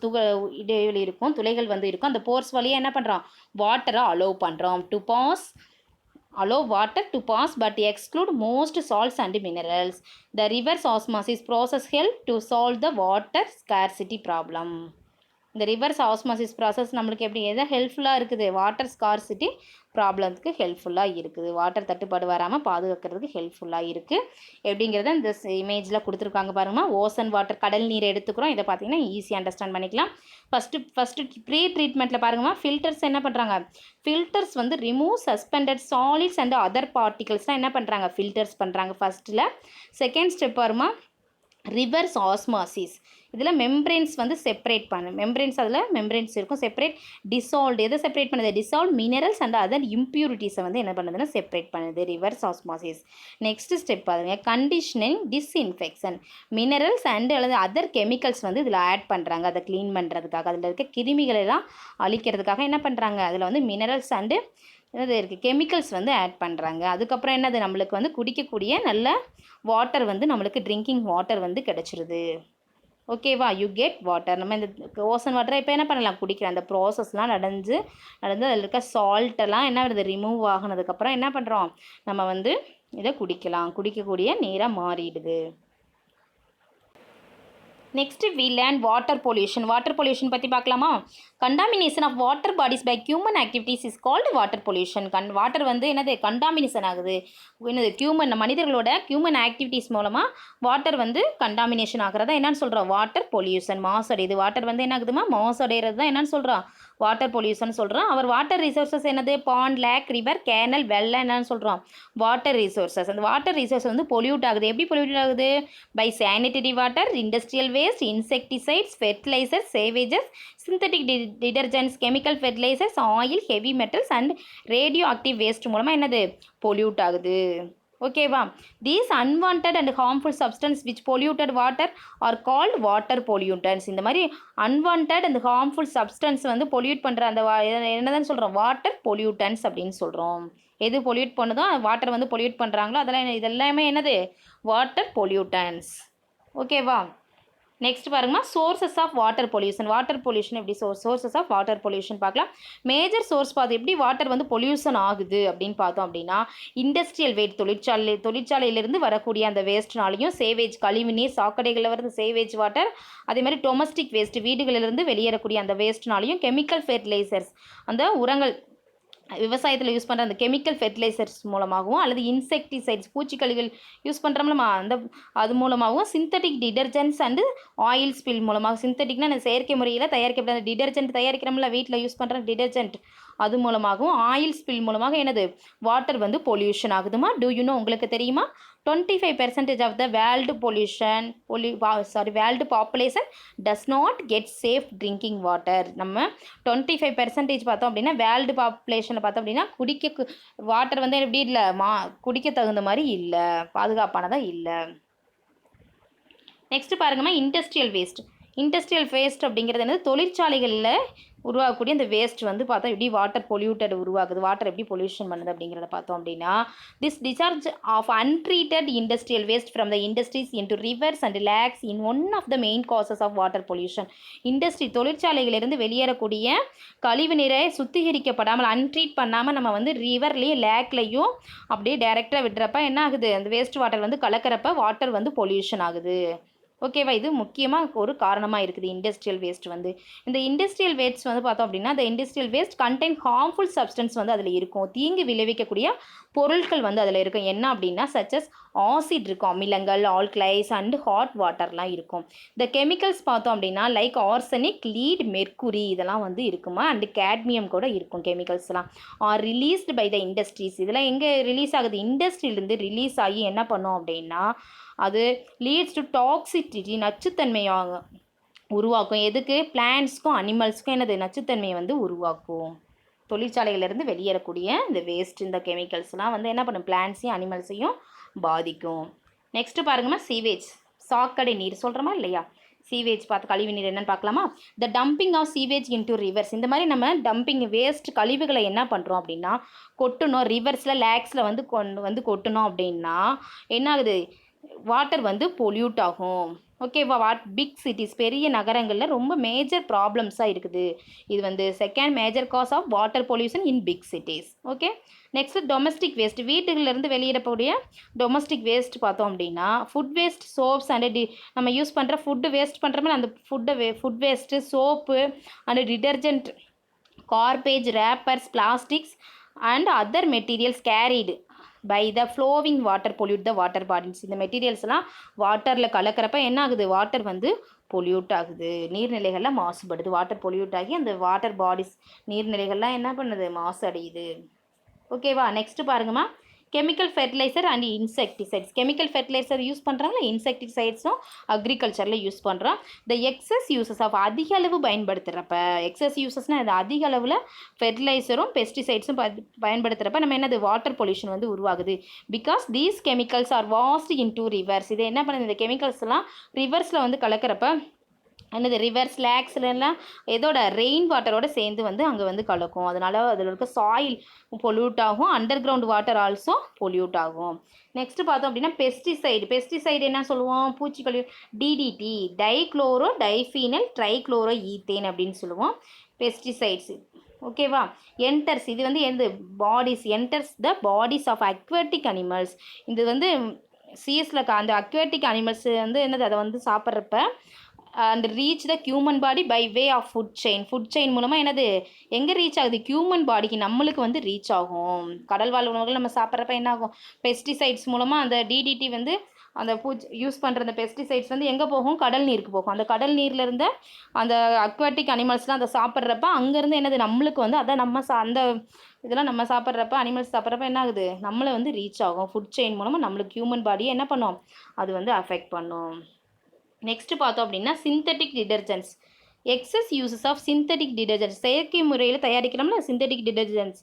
இடைவெளி இருக்கும், துளைகள் வந்து இருக்கும். அந்த போர்ஸ் வழியாக என்ன பண்ணுறோம், வாட்டரை அலோவ் பண்ணுறோம். allow water to pass but exclude most salts and minerals. The reverse osmosis process help to solve the water scarcity problem. இந்த ரிவர்ஸ் ஆஸ்மாசிஸ் ப்ராசஸ் நம்மளுக்கு எப்படி எதை ஹெல்ப்ஃபுல்லாக இருக்குது, வாட்டர் ஸ்கார்சிட்டி ப்ராப்ளத்துக்கு ஹெல்ப்ஃபுல்லாக இருக்குது, வாட்டர் தட்டுப்பாடு வராமல் பாதுகாக்கிறதுக்கு ஹெல்ப்ஃபுல்லாக இருக்குது. எப்படிங்கிறத இந்த இமேஜில் கொடுத்துருக்காங்க பாருங்கம்மா. ஓசன் வாட்டர், கடல் நீரை எடுத்துக்கிறோம். இதை பார்த்தீங்கன்னா ஈஸியாக அண்டர்ஸ்டாண்ட் பண்ணிக்கலாம். ஃபஸ்ட்டு ப்ரீ ட்ரீட்மெண்ட்டில் பாருங்கம்மா, ஃபில்டர்ஸ் என்ன பண்ணுறாங்க, ஃபில்டர்ஸ் வந்து remove suspended solids and other பார்ட்டிகல்ஸ்லாம் என்ன பண்ணுறாங்க, ஃபில்டர்ஸ் பண்ணுறாங்க ஃபஸ்ட்டில். செகண்ட் ஸ்டெப் பாருமா, ரிவர்ஸ் ஆஸ்மாசிஸ். இதில் மெம்பரேன்ஸ் வந்து செப்பரேட் மெம்பரேன்ஸ், அதில் மெம்பரேன்ஸ் இருக்கும், செப்பரேட் டிசால்வ்டு. எதை செப்பரேட் பண்ணுது, டிசால்வ் மினரல்ஸ் அண்ட் அதர் இம்ப்யூரிட்டிஸை வந்து என்ன பண்ணுதுன்னா செப்பரேட் பண்ணுது, ரிவர்ஸ் ஆஸ்மாசிஸ். நெக்ஸ்ட் ஸ்டெப் பாருங்க, கண்டிஷனிங் டிஸ்இன்ஃபெக்ஷன். மினரல்ஸ் அண்ட் அல்லது அதர் கெமிக்கல்ஸ் வந்து இதில் ஆட் பண்ணுறாங்க, அதை க்ளீன் பண்ணுறதுக்காக, அதில் இருக்க கிருமிகளெல்லாம் அழிக்கிறதுக்காக என்ன பண்ணுறாங்க, அதில் வந்து மினரல்ஸ் அண்டு என்னது இருக்குது, கெமிக்கல்ஸ் வந்து ஆட் பண்ணுறாங்க. அதுக்கப்புறம் என்னது, நம்மளுக்கு வந்து குடிக்கக்கூடிய நல்ல வாட்டர் வந்து நம்மளுக்கு ட்ரிங்கிங் வாட்டர் வந்து கிடச்சிருது. ஓகேவா, யூ கெட் வாட்டர். நம்ம இந்த ஓசன் வாட்டரை இப்போ என்ன பண்ணலாம், குடிக்கிறோம். அந்த ப்ராசஸ்லாம் நடந்து அதில் இருக்க சால்ட்டெல்லாம் என்ன வருது, ரிமூவ் ஆகினதுக்கப்புறம் என்ன பண்ணுறோம், நம்ம வந்து இதை குடிக்கலாம், குடிக்கக்கூடிய நீராக மாறிடுது. Next we learn water pollution. Water pollution பற்றி பார்க்கலாமா. Contamination of water bodies by human activities is called water pollution. Water வந்து என்னது, கண்டாமினேஷன் ஆகுது, என்னது மனிதர்களோட ஹியூமன் ஆக்டிவிட்டீஸ் மூலமாக வாட்டர் வந்து கண்டாமினேஷன் ஆகிறதா என்னன்னு சொல்கிறோம், வாட்டர் பொல்யூஷன். மாசடையுது, வாட்டர் வந்து என்ன ஆகுதுமா, மாசடைகிறது தான் என்னன்னு சொல்கிறோம், வாட்டர் பொல்யூஷன் சொல்கிறோம். அவர் வாட்டர் ரிசோர்ஸஸ் என்னது, பாண்ட், லேக், ரிவர், கேனல், வெள்ளம் என்னன்னு சொல்கிறோம், வாட்டர் ரிசோர்ஸஸ். அந்த வாட்டர் ரிசோர்ஸ் வந்து பொல்யூட் ஆகுது. எப்படி பொல்யூட் ஆகுது, by sanitary water, industrial waste, insecticides, fertilisers, sewages, synthetic detergents, chemical fertilisers, oil, heavy metals and radioactive waste மூலமாக என்னது பொல்யூட் ஆகுது. ஓகேவா, these unwanted and harmful substance which polluted water are called water pollutants. இந்த மாதிரி unwanted and harmful substance வந்து pollute பண்ணுற அந்த என்னதான் சொல்கிறோம், வாட்டர் பொல்யூட்டன்ஸ் அப்படின்னு சொல்கிறோம். எது பொல்யூட் பண்ணுதோ, வாட்டர் வந்து பொல்யூட் பண்ணுறாங்களோ அதெல்லாம் இதெல்லாமே என்னது, வாட்டர் பொல்யூட்டன்ஸ். ஓகேவா, நெக்ஸ்ட் பாருங்கம்மா, sources of water pollution. Water pollution எப்படி சோர்சஸ் ஆஃப் வாட்டர் பொல்யூஷன் பார்க்கலாம். மேஜர் சோர்ஸ் பார்த்து எப்படி வாட்டர் வந்து பொல்யூஷன் ஆகுது அப்படின்னு பார்த்தோம் அப்படின்னா, இண்டஸ்ட்ரியல் வேஸ்ட், தொழிற்சாலையிலிருந்து வரக்கூடிய அந்த வேஸ்ட்னாலையும், சேவேஜ், கழிவுநீர், சாக்கடைகளில் வருது சேவேஜ் வாட்டர், அதே மாதிரி டொமஸ்டிக் வேஸ்ட், வீடுகளிலிருந்து வெளியேறக்கூடிய அந்த வேஸ்ட்னாலையும், கெமிக்கல் ஃபெர்டிலைசர்ஸ், அந்த உரங்கள் விவசாயத்தில் யூஸ் பண்ணுற அந்த கெமிக்கல் ஃபெர்டிலைசர்ஸ் மூலமாகவும், அல்லது இன்செக்டிசைட்ஸ், பூச்சிக்கொல்லிகள் யூஸ் பண்ணுறோம்லமா அது மூலமாகவும், synthetic detergents and oil spill மூலமாக, சிந்தட்டிக்னா அந்த செயற்கை முறையில் தயாரிக்கப்பட்ட அந்த டிடர்ஜென்ட் தயாரிக்கிறோம்ல, வீட்டில் யூஸ் பண்ணுற டிடர்ஜென்ட், அது மூலமாகவும், ஆயில் ஸ்பில் மூலமாக என்னது வாட்டர் வந்து பொல்யூஷன் ஆகுதுமா. டூ யூ நோ, உங்களுக்கு தெரியுமா, 25% of the world world population does not get safe drinking water. நம்ம 25% பார்த்தோம் அப்படின்னா, வேர்ல்டு பாப்புலேஷனை பார்த்தோம் அப்படின்னா குடிக்க வாட்டர் வந்து எப்படி இல்லை, குடிக்க தகுந்த மாதிரி இல்லை, பாதுகாப்பானதாக இல்லை. நெக்ஸ்ட் பாருங்கம்மா, இண்டஸ்ட்ரியல் வேஸ்ட் அப்படிங்கிறது என்னது, தொழிற்சாலைகளில் உருவாகக்கூடிய இந்த வேஸ்ட் வந்து பார்த்தா எப்படி வாட்டர் பொல்யூட்டட் உருவாகுது, வாட்டர் எப்படி பொல்யூஷன் பண்ணுது அப்படிங்கிறத பார்த்தோம் அப்படின்னா, this discharge of untreated industrial waste from the industries into rivers and lakes in one of the main causes of water pollution. தொழிற்சாலைகளிலிருந்து வெளியேறக்கூடிய கழிவு நீரை சுத்திகரிக்கப்படாமல், அன்ட்ரீட் பண்ணாமல் நம்ம வந்து ரிவர்லேயும் லேக்லையும் அப்படியே டைரெக்டாக விடுறப்ப என்ன ஆகுது, அந்த வேஸ்ட் வாட்டர் வந்து கலக்கிறப்ப வாட்டர் வந்து பொல்யூஷன் ஆகுது. ஓகேவா? இது முக்கியமாக ஒரு காரணமாக இருக்குது இண்டஸ்ட்ரியல் வேஸ்ட் வந்து. இந்த இண்டஸ்ட்ரியல் வேஸ்ட் வந்து பார்த்தோம் அப்படின்னா, இந்த industrial waste contain harmful substance வந்து அதில் இருக்கும். தீங்கு விளைவிக்கக்கூடிய பொருட்கள் வந்து அதில் இருக்கும். என்ன அப்படின்னா சச்சஸ் ஆசிட் இருக்கும், அமிலங்கள், ஆல்கலைஸ் அண்ட் ஹாட் வாட்டர்லாம் இருக்கும். இந்த கெமிக்கல்ஸ் பார்த்தோம் அப்படின்னா லைக் ஆர்சனிக், லீட், மெர்க்குரி இதெல்லாம் வந்து இருக்குமா, அண்டு கேட்மியம் கூட இருக்கும் கெமிக்கல்ஸ்லாம். Are released by the industries. இதெல்லாம் எங்கே ரிலீஸ் ஆகுது? இண்டஸ்ட்ரியிலேருந்து ரிலீஸ் ஆகி என்ன பண்ணோம் அப்படின்னா அது லீட்ஸ் டு டாக்ஸிசிட்டி, நச்சுத்தன்மையாக உருவாக்கும். எதுக்கு? பிளான்ட்ஸ்க்கும் அனிமல்ஸ்க்கும் என்னது நச்சுத்தன்மையை வந்து உருவாக்கும். தொழிற்சாலையிலேருந்து வெளியேறக்கூடிய இந்த வேஸ்ட், இந்த கெமிக்கல்ஸ்லாம் வந்து என்ன பண்ணும்? பிளான்ட்ஸையும் அனிமல்ஸையும் பாதிக்கும். நெக்ஸ்ட்டு பாருங்கம்மா, சீவேஜ், சாக்கடை நீர் சொல்கிறோமா இல்லையா? சீவேஜ் பார்த்து கழிவு நீர் என்னென்னு பார்க்கலாமா? The dumping of sewage into rivers. இந்த மாதிரி நம்ம டம்பிங் வேஸ்ட் கழிவுகளை என்ன பண்ணுறோம் அப்படின்னா கொட்டணும். ரிவர்ஸில், லேக்ஸில் வந்து கொட்டணும் அப்படின்னா என்ன ஆகுது? வாட்டர் வந்து பொல்யூட் ஆகும். ஓகேவா? பிக் சிட்டிஸ், பெரிய நகரங்களில் ரொம்ப மேஜர் ப்ராப்ளம்ஸாக இருக்குது. இது வந்து second major cause of water pollution in big cities. Okay, next domestic waste, வீட்டுகளிலிருந்து வெளியிடக்கூடிய டொமஸ்டிக் வேஸ்ட் பார்த்தோம் அப்படின்னா ஃபுட் வேஸ்ட், சோப்ஸ் அண்ட் நம்ம யூஸ் பண்ணுற ஃபுட்டு வேஸ்ட் பண்ணுறோமே அந்த food waste, soap and detergent, garbage, wrappers, plastics and other materials carried by the flowing water pollute the water bodies. இந்த மெட்டீரியல்ஸ்லாம் வாட்டரில் கலக்கிறப்ப என்ன ஆகுது? வாட்டர் வந்து பொல்யூட் ஆகுது, நீர்நிலைகள்லாம் மாசுபடுது. வாட்டர் பொல்யூட் ஆகி அந்த வாட்டர் பாடிஸ், நீர்நிலைகள்லாம் என்ன பண்ணுது? மாசு அடையுது. ஓகேவா? நெக்ஸ்ட்டு பாருங்கம்மா, chemical fertiliser and insecticides. Chemical fertiliser use பண்ணுறாங்களா, இன்செக்டிசைட்ஸும் அக்ரிகல்ச்சரில் யூஸ் பண்ணுறோம். த எக்ஸஸ் யூசஸ் ஆஃப், அதிக அளவு பயன்படுத்துகிறப்ப, எக்ஸஸ் யூசஸ்னால் அது அதிக அளவில் ஃபெர்டிலைசரும் பெஸ்டிசைட்ஸும் பயன்படுத்துகிறப்ப நம்ம என்னது? வாட்டர் பொல்யூஷன் வந்து உருவாகுது. Because these chemicals are washed into rivers. இது என்ன பண்ணுது? இந்த கெமிக்கல்ஸ்லாம் ரிவர்ஸில் வந்து கலக்கிறப்ப என்னது? ரிவர்ஸ், லேக்ஸ்லாம் எதோட? ரெயின் வாட்டரோட சேர்ந்து வந்து அங்கே வந்து கலக்கும். அதனால் அதில் இருக்க சாயில் பொல்யூட் ஆகும். Underground water also pollute ஆகும். நெக்ஸ்ட்டு பார்த்தோம் அப்படின்னா பெஸ்டிசைடு என்ன சொல்லுவோம்? பூச்சிக்கொல்லி. DDT, dichloro diphenyl trichloro ethane அப்படின்னு சொல்லுவோம் பெஸ்டிசைட்ஸ். ஓகேவா? என்டர்ஸ், இது வந்து எந்த bodies? Enters the bodies of aquatic animals. இது வந்து சீஸில் அந்த அக்வாட்டிக் அனிமல்ஸ் வந்து என்னது? அதை வந்து சாப்பிட்றப்ப and reach the human body by way of food chain மூலமாக என்னது? எங்கே ரீச் ஆகுது? ஹியூமன் பாடிக்கு, நம்மளுக்கு வந்து ரீச் ஆகும். கடல் வாழ் உணவுகள் நம்ம சாப்பிட்றப்ப என்ன ஆகும்? பெஸ்டிசைட்ஸ் மூலமாக அந்த டிடிடி வந்து அந்த யூஸ் பண்ணுற அந்த பெஸ்டிசைட்ஸ் வந்து எங்கே போகும்? கடல் நீருக்கு போகும். அந்த கடல் நீரில் இருந்த அந்த அக்வாட்டிக் அனிமல்ஸ்லாம் அதை சாப்பிட்றப்ப அங்கேருந்து என்னது? நம்மளுக்கு வந்து அதை நம்ம அந்த இதெல்லாம் நம்ம சாப்பிட்றப்ப, அனிமல்ஸ் சாப்பிட்றப்ப என்ன ஆகுது? நம்மளை வந்து ரீச் ஆகும். ஃபுட் செயின் மூலமாக நம்மளுக்கு ஹியூமன் பாடியை என்ன பண்ணும்? அது வந்து அஃபெக்ட் பண்ணும். நெக்ஸ்ட்டு பார்த்தோம் அப்படின்னா synthetic detergents. Excess uses of synthetic detergents. செயற்கை முறையில் தயாரிக்கிறோம்ல சிந்தட்டிக் டிடர்ஜென்ட்ஸ்.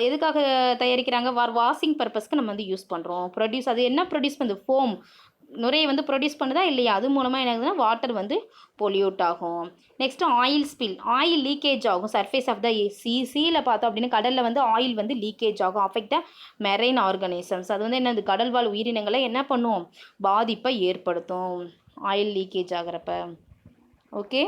எதுக்காக தயாரிக்கிறாங்க? வாஷிங் பர்பஸ்க்கு நம்ம வந்து யூஸ் பண்ணுறோம். அது என்ன ப்ரொடியூஸ் பண்ணுது? ஃபோம், நுரையை வந்து ப்ரொடியூஸ் பண்ணுதா இல்லையா? அது மூலமாக என்ன ஆகுதுன்னா வாட்டர் வந்து பொல்யூட் ஆகும். Next oil spill, oil leakage ஆகும். சர்ஃபேஸ் ஆஃப் த சீல பார்த்தோம் அப்படின்னா கடலில் வந்து ஆயில் வந்து லீக்கேஜ் ஆகும். Affect the marine organisms. அது வந்து என்னது? கடல்வாழ் உயிரினங்களை என்ன பண்ணும்? பாதிப்பை ஏற்படுத்தும் ஆயில் லீக்கேஜ் ஆகிறப்ப. ஓகே,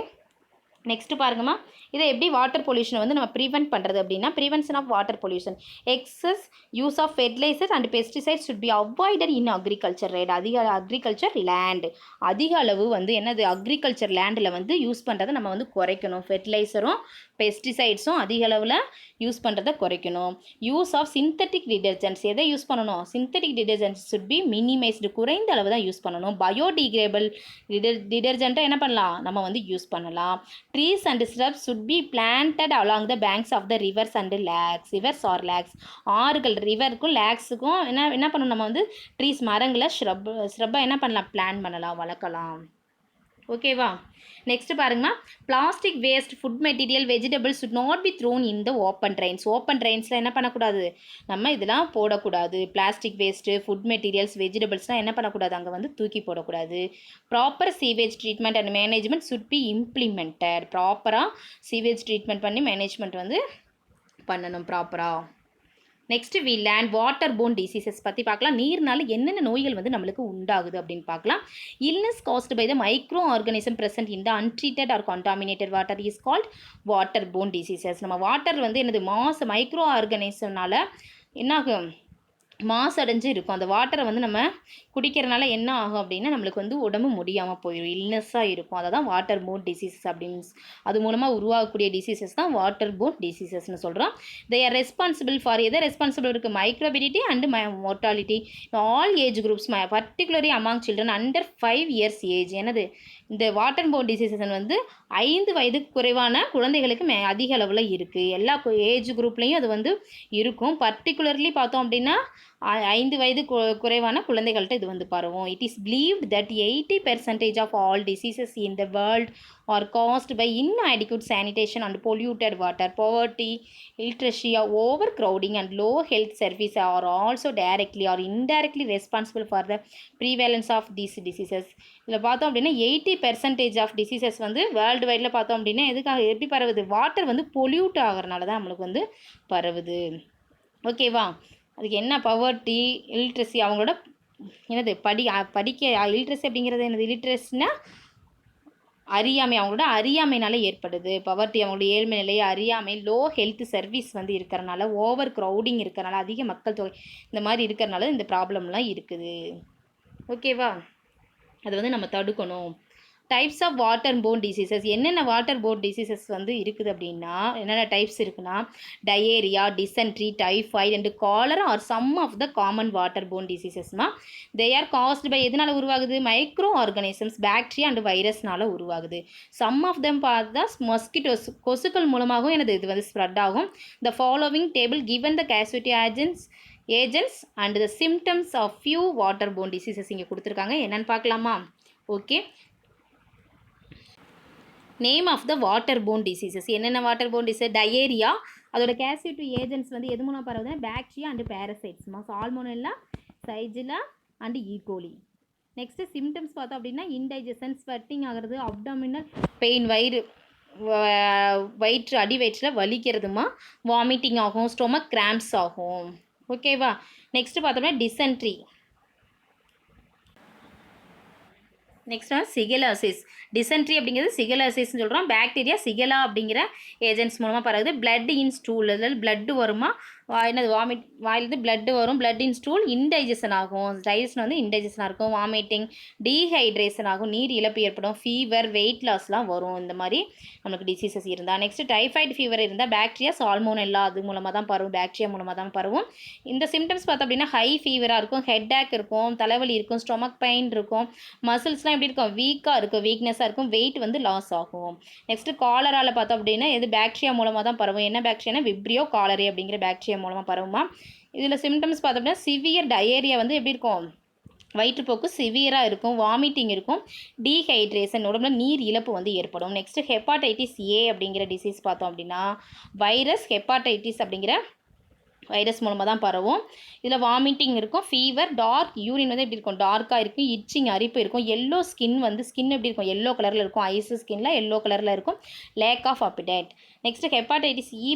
நெக்ஸ்ட்டு பாருங்கம்மா, இதை எப்படி வாட்டர் பொல்யூஷனை வந்து நம்ம ப்ரிவென்ட் பண்ணுறது அப்படின்னா prevention of water pollution. Excess use of fertiliser and pesticides should be avoided in agriculture. Right, agriculture land, அதிக அளவு வந்து என்னது? அக்ரிகல்ச்சர் லேண்டில் வந்து யூஸ் பண்ணுறதை நம்ம வந்து குறைக்கணும். ஃபெர்டிலைசரும் பெஸ்டிசைட்ஸும் அதிக அளவில் யூஸ் பண்ணுறதை குறைக்கணும். யூஸ் ஆஃப் சிந்தட்டிக் டிடர்ஜென்ட்ஸ், எதை யூஸ் பண்ணணும்? Synthetic detergents should be minimised, குறைந்த அளவு தான் யூஸ் பண்ணணும். பயோடிகிரேடபிள் டிடர்ஜென்ட்டை என்ன பண்ணலாம்? நம்ம வந்து யூஸ் பண்ணலாம். Trees and shrubs should be planted along the banks of the rivers and lakes. Rivers or lakes, ஆறுகள், ரிவருக்கும் லேக்ஸுக்கும் என்ன பண்ணணும்? நம்ம வந்து ட்ரீஸ், மரங்களை, ஷ்ரப்பை என்ன பண்ணலாம்? பிளான் பண்ணலாம், வளர்க்கலாம். ஓகேவா? நெக்ஸ்ட் பாருங்கம்மா, plastic waste, food material, vegetables should not be thrown in the open drains. Open ட்ரெயின்ஸில் என்ன பண்ணக்கூடாது? நம்ம இதெல்லாம் போடக்கூடாது. பிளாஸ்டிக் வேஸ்ட்டு, ஃபுட் மெட்டீரியல்ஸ், வெஜிடபிள்ஸ்லாம் என்ன பண்ணக்கூடாது? அங்கே வந்து தூக்கி போடக்கூடாது. Proper sewage treatment and management should be implemented. ப்ராப்பராக சீவேஜ் ட்ரீட்மெண்ட் பண்ணி மேனேஜ்மெண்ட் வந்து பண்ணணும் ப்ராப்பராக. Next we learn water borne diseases பற்றி பார்க்கலாம். நீர்னால என்னென்ன நோய்கள் வந்து நம்மளுக்கு உண்டாகுது அப்படின்னு பார்க்கலாம். Illness caused by the micro organism present in the untreated or contaminated water is called water borne diseases. நம்ம வாட்டர் வந்து என்னது? மைக்ரோ ஆர்கானிசம்னால என்னாகும்? மாசடைஞ்சு இருக்கும். அந்த வாட்டரை வந்து நம்ம குடிக்கிறனால என்ன ஆகும் அப்படின்னா நம்மளுக்கு வந்து உடம்பு முடியாமல் போயிடும், இல்னஸ்ஸாக இருக்கும். அதை தான் வாட்டர் போன் டிசீசஸ் அப்படின்னு அது மூலமாக உருவாகக்கூடிய டிசீசஸ் தான் வாட்டர் போன் டிசீசஸ்னு சொல்கிறோம். தே ஆர் ரெஸ்பான்சிபிள் ஃபார் எதை ரெஸ்பான்சிபிள் இருக்குது morbidity and mortality all age groups particularly among children under 5 years age. எனது இந்த வாட்டர் போன் டிசீசஸ் வந்து 5 வயதுக்கு குறைவான குழந்தைகளுக்கு அதிக அளவில் இருக்குது. எல்லா ஏஜ் குரூப்லேயும் அது வந்து இருக்கும். பர்டிகுலர்லி பார்த்தோம் அப்படின்னா 5 வயது குறைவான குழந்தைகள்கிட்ட இது வந்து பரவும். It is believed that 80% of all diseases in the world are caused by inadequate sanitation and polluted water, poverty, illiteracy, overcrowding and low health service are also directly or indirectly responsible for the prevalence of these diseases. இதில் பார்த்தோம் அப்படின்னா 80% of diseases வந்து world வைடில் பார்த்தோம் அப்படின்னா எதுக்காக எப்படி பரவுது, water வந்து பொல்யூட் ஆகிறனால தான் நம்மளுக்கு வந்து பரவுது. ஓகேவா, அதுக்கு என்ன பவர்ட்டி இலிட்ரஸி அவங்களோட என்னது படிக்க இலிட்ரஸி அப்படிங்கிறது என்னது, இலிட்ரஸினா அறியாமை, அவங்களோட அறியாமைனால ஏற்படுது. பவர்ட்டி அவங்களோட ஏழ்மை நிலையை அறியாமை, லோ ஹெல்த் சர்வீஸ் வந்து இருக்கிறனால, ஓவர் க்ரௌடிங் இருக்கிறனால, அதிக மக்கள் தொகை இந்த மாதிரி இருக்கிறனால இந்த ப்ராப்ளம்லாம் இருக்குது. ஓகேவா, அதை வந்து நம்ம தடுக்கணும். Types of water borne diseases, என்னென்ன வாட்டர் போன் டிசீசஸ் வந்து இருக்குது அப்படின்னா என்னென்ன டைப்ஸ் இருக்குன்னா diarrhoea, dysentery, typhoid and cholera are some of the common water borne டிசீசஸ்மா. தே ஆர் காஸ்டு பை எதனால் உருவாகுது, மைக்ரோ ஆர்கானிசம்ஸ், பாக்டீரியா அண்ட் வைரஸ்னால உருவாகுது. சம் ஆஃப் தெம் பார்த்தா மஸ்கிட்டோஸ், கொசுக்கள் மூலமாகவும் எனது இது வந்து ஸ்ப்ரெட் ஆகும். The following table given the causative agents and the symptoms of few water borne diseases இங்கே கொடுத்துருக்காங்க. என்னென்னு பார்க்கலாமா? Okay, name of the water borne diseases, என்னென்ன வாட்டர் போன் டிசீஸ், டயேரியா அதோட கேசிட்டிவ் ஏஜென்ட்ஸ் வந்து எது மூலம் பரவுதுன்னா பாக்டீரியா அண்ட் பேரசைட்ஸ்மா, salmonella, shigella and E coli. Next symptoms பார்த்தோம் அப்படின்னா இன்டைஜஷன், ஸ்வெட்டிங் ஆகிறது, அப்டாமினல் பெயின், வயிற்று அடி வயிற்றில் வலிக்கிறதுமா, வாமிட்டிங் ஆகும், ஸ்டொமக் கிராம்ப்ஸ் ஆகும். ஓகேவா, நெக்ஸ்ட்டு பார்த்தோம்னா டிசென்ட்ரி. நெக்ஸ்ட் வந்து சிகலாசிஸ். டிசென்ட்ரி அப்படிங்கிறது சிகலாசிஸ்ன்னு சொல்கிறோம். பாக்டீரியா சிகலா அப்படிங்கிற ஏஜென்ட்ஸ் மூலமாக பரவுது. பிளட் இன் ஸ்டூல், அதாவது பிளட்டு வருமா, என்னது வாயிலிருந்து பிளட்டு வரும், பிளட் இன் ஸ்டூல், இன்டைஜஷன் ஆகும், டைஜஷன் வந்து இன்டைஜஷனாக இருக்கும், வாமிட்டிங், டீஹைட்ரேஷன் ஆகும், நீர் இழப்பு ஏற்படும், ஃபீவர், வெயிட் லாஸ்லாம் வரும் இந்த மாதிரி நமக்கு டிசீசஸ் இருந்தால். நெக்ஸ்ட் டைஃபாய்டு ஃபீவர் இருந்தால் பாக்டீரியா சால்மோனெல்லா அது மூலமாக தான் பரவும், பாக்டீரியா மூலமாக தான் பரவும். இந்த சிம்டம்ஸ் பார்த்தோம் அப்படின்னா ஹை ஃபீவராக இருக்கும், ஹெட்ஏக் இருக்கும், தலைவலி இருக்கும், ஸ்டொமக் பெயின் இருக்கும், மசில்ஸ்லாம் எப்படி இருக்கும், வீக்காக இருக்கும், வீக்னஸாக இருக்கும், வெயிட் வந்து லாஸ் ஆகும். நெக்ஸ்ட்டு காலரால் பார்த்தோம் அப்படின்னா எது பாக்டீரியா மூலமாக தான் பரவும். என்ன பாக்டீரியானா விப்ரியோ காலரே அப்படிங்கிற பாக்டீரியா மூலமாக பரவுமா. இதில் சிம்டம்ஸ் பார்த்தோம்னா சிவியர் டயேரியா வந்து எப்படி இருக்கும், வயிற்றுப்போக்கு சிவியராக இருக்கும், வாமிட்டிங் இருக்கும், டீஹைட்ரேஷன் உடம்புல நீர் இழப்பு வந்து ஏற்படும். நெக்ஸ்ட்டு ஹெப்பாடைட்டிஸ் ஏ அப்படிங்கிற டிசீஸ் பார்த்தோம் அப்படின்னா வைரஸ் ஹெப்பாடைட்டிஸ் அப்படிங்கிற வைரஸ் மூலமாக தான் பரவும். இதில் வாமிட்டிங் இருக்கும், ஃபீவர், டார்க் யூரின் வந்து எப்படி இருக்கும், டார்க்காக இருக்கும், இச்சிங் அரிப்பு இருக்கும், எல்லோ ஸ்கின் வந்து ஸ்கின் எப்படி இருக்கும், எல்லோ கலரில் இருக்கும், ஐஸ் ஸ்கின்ல எல்லோ கலரில் இருக்கும், lack of appetite. Next hepatitis E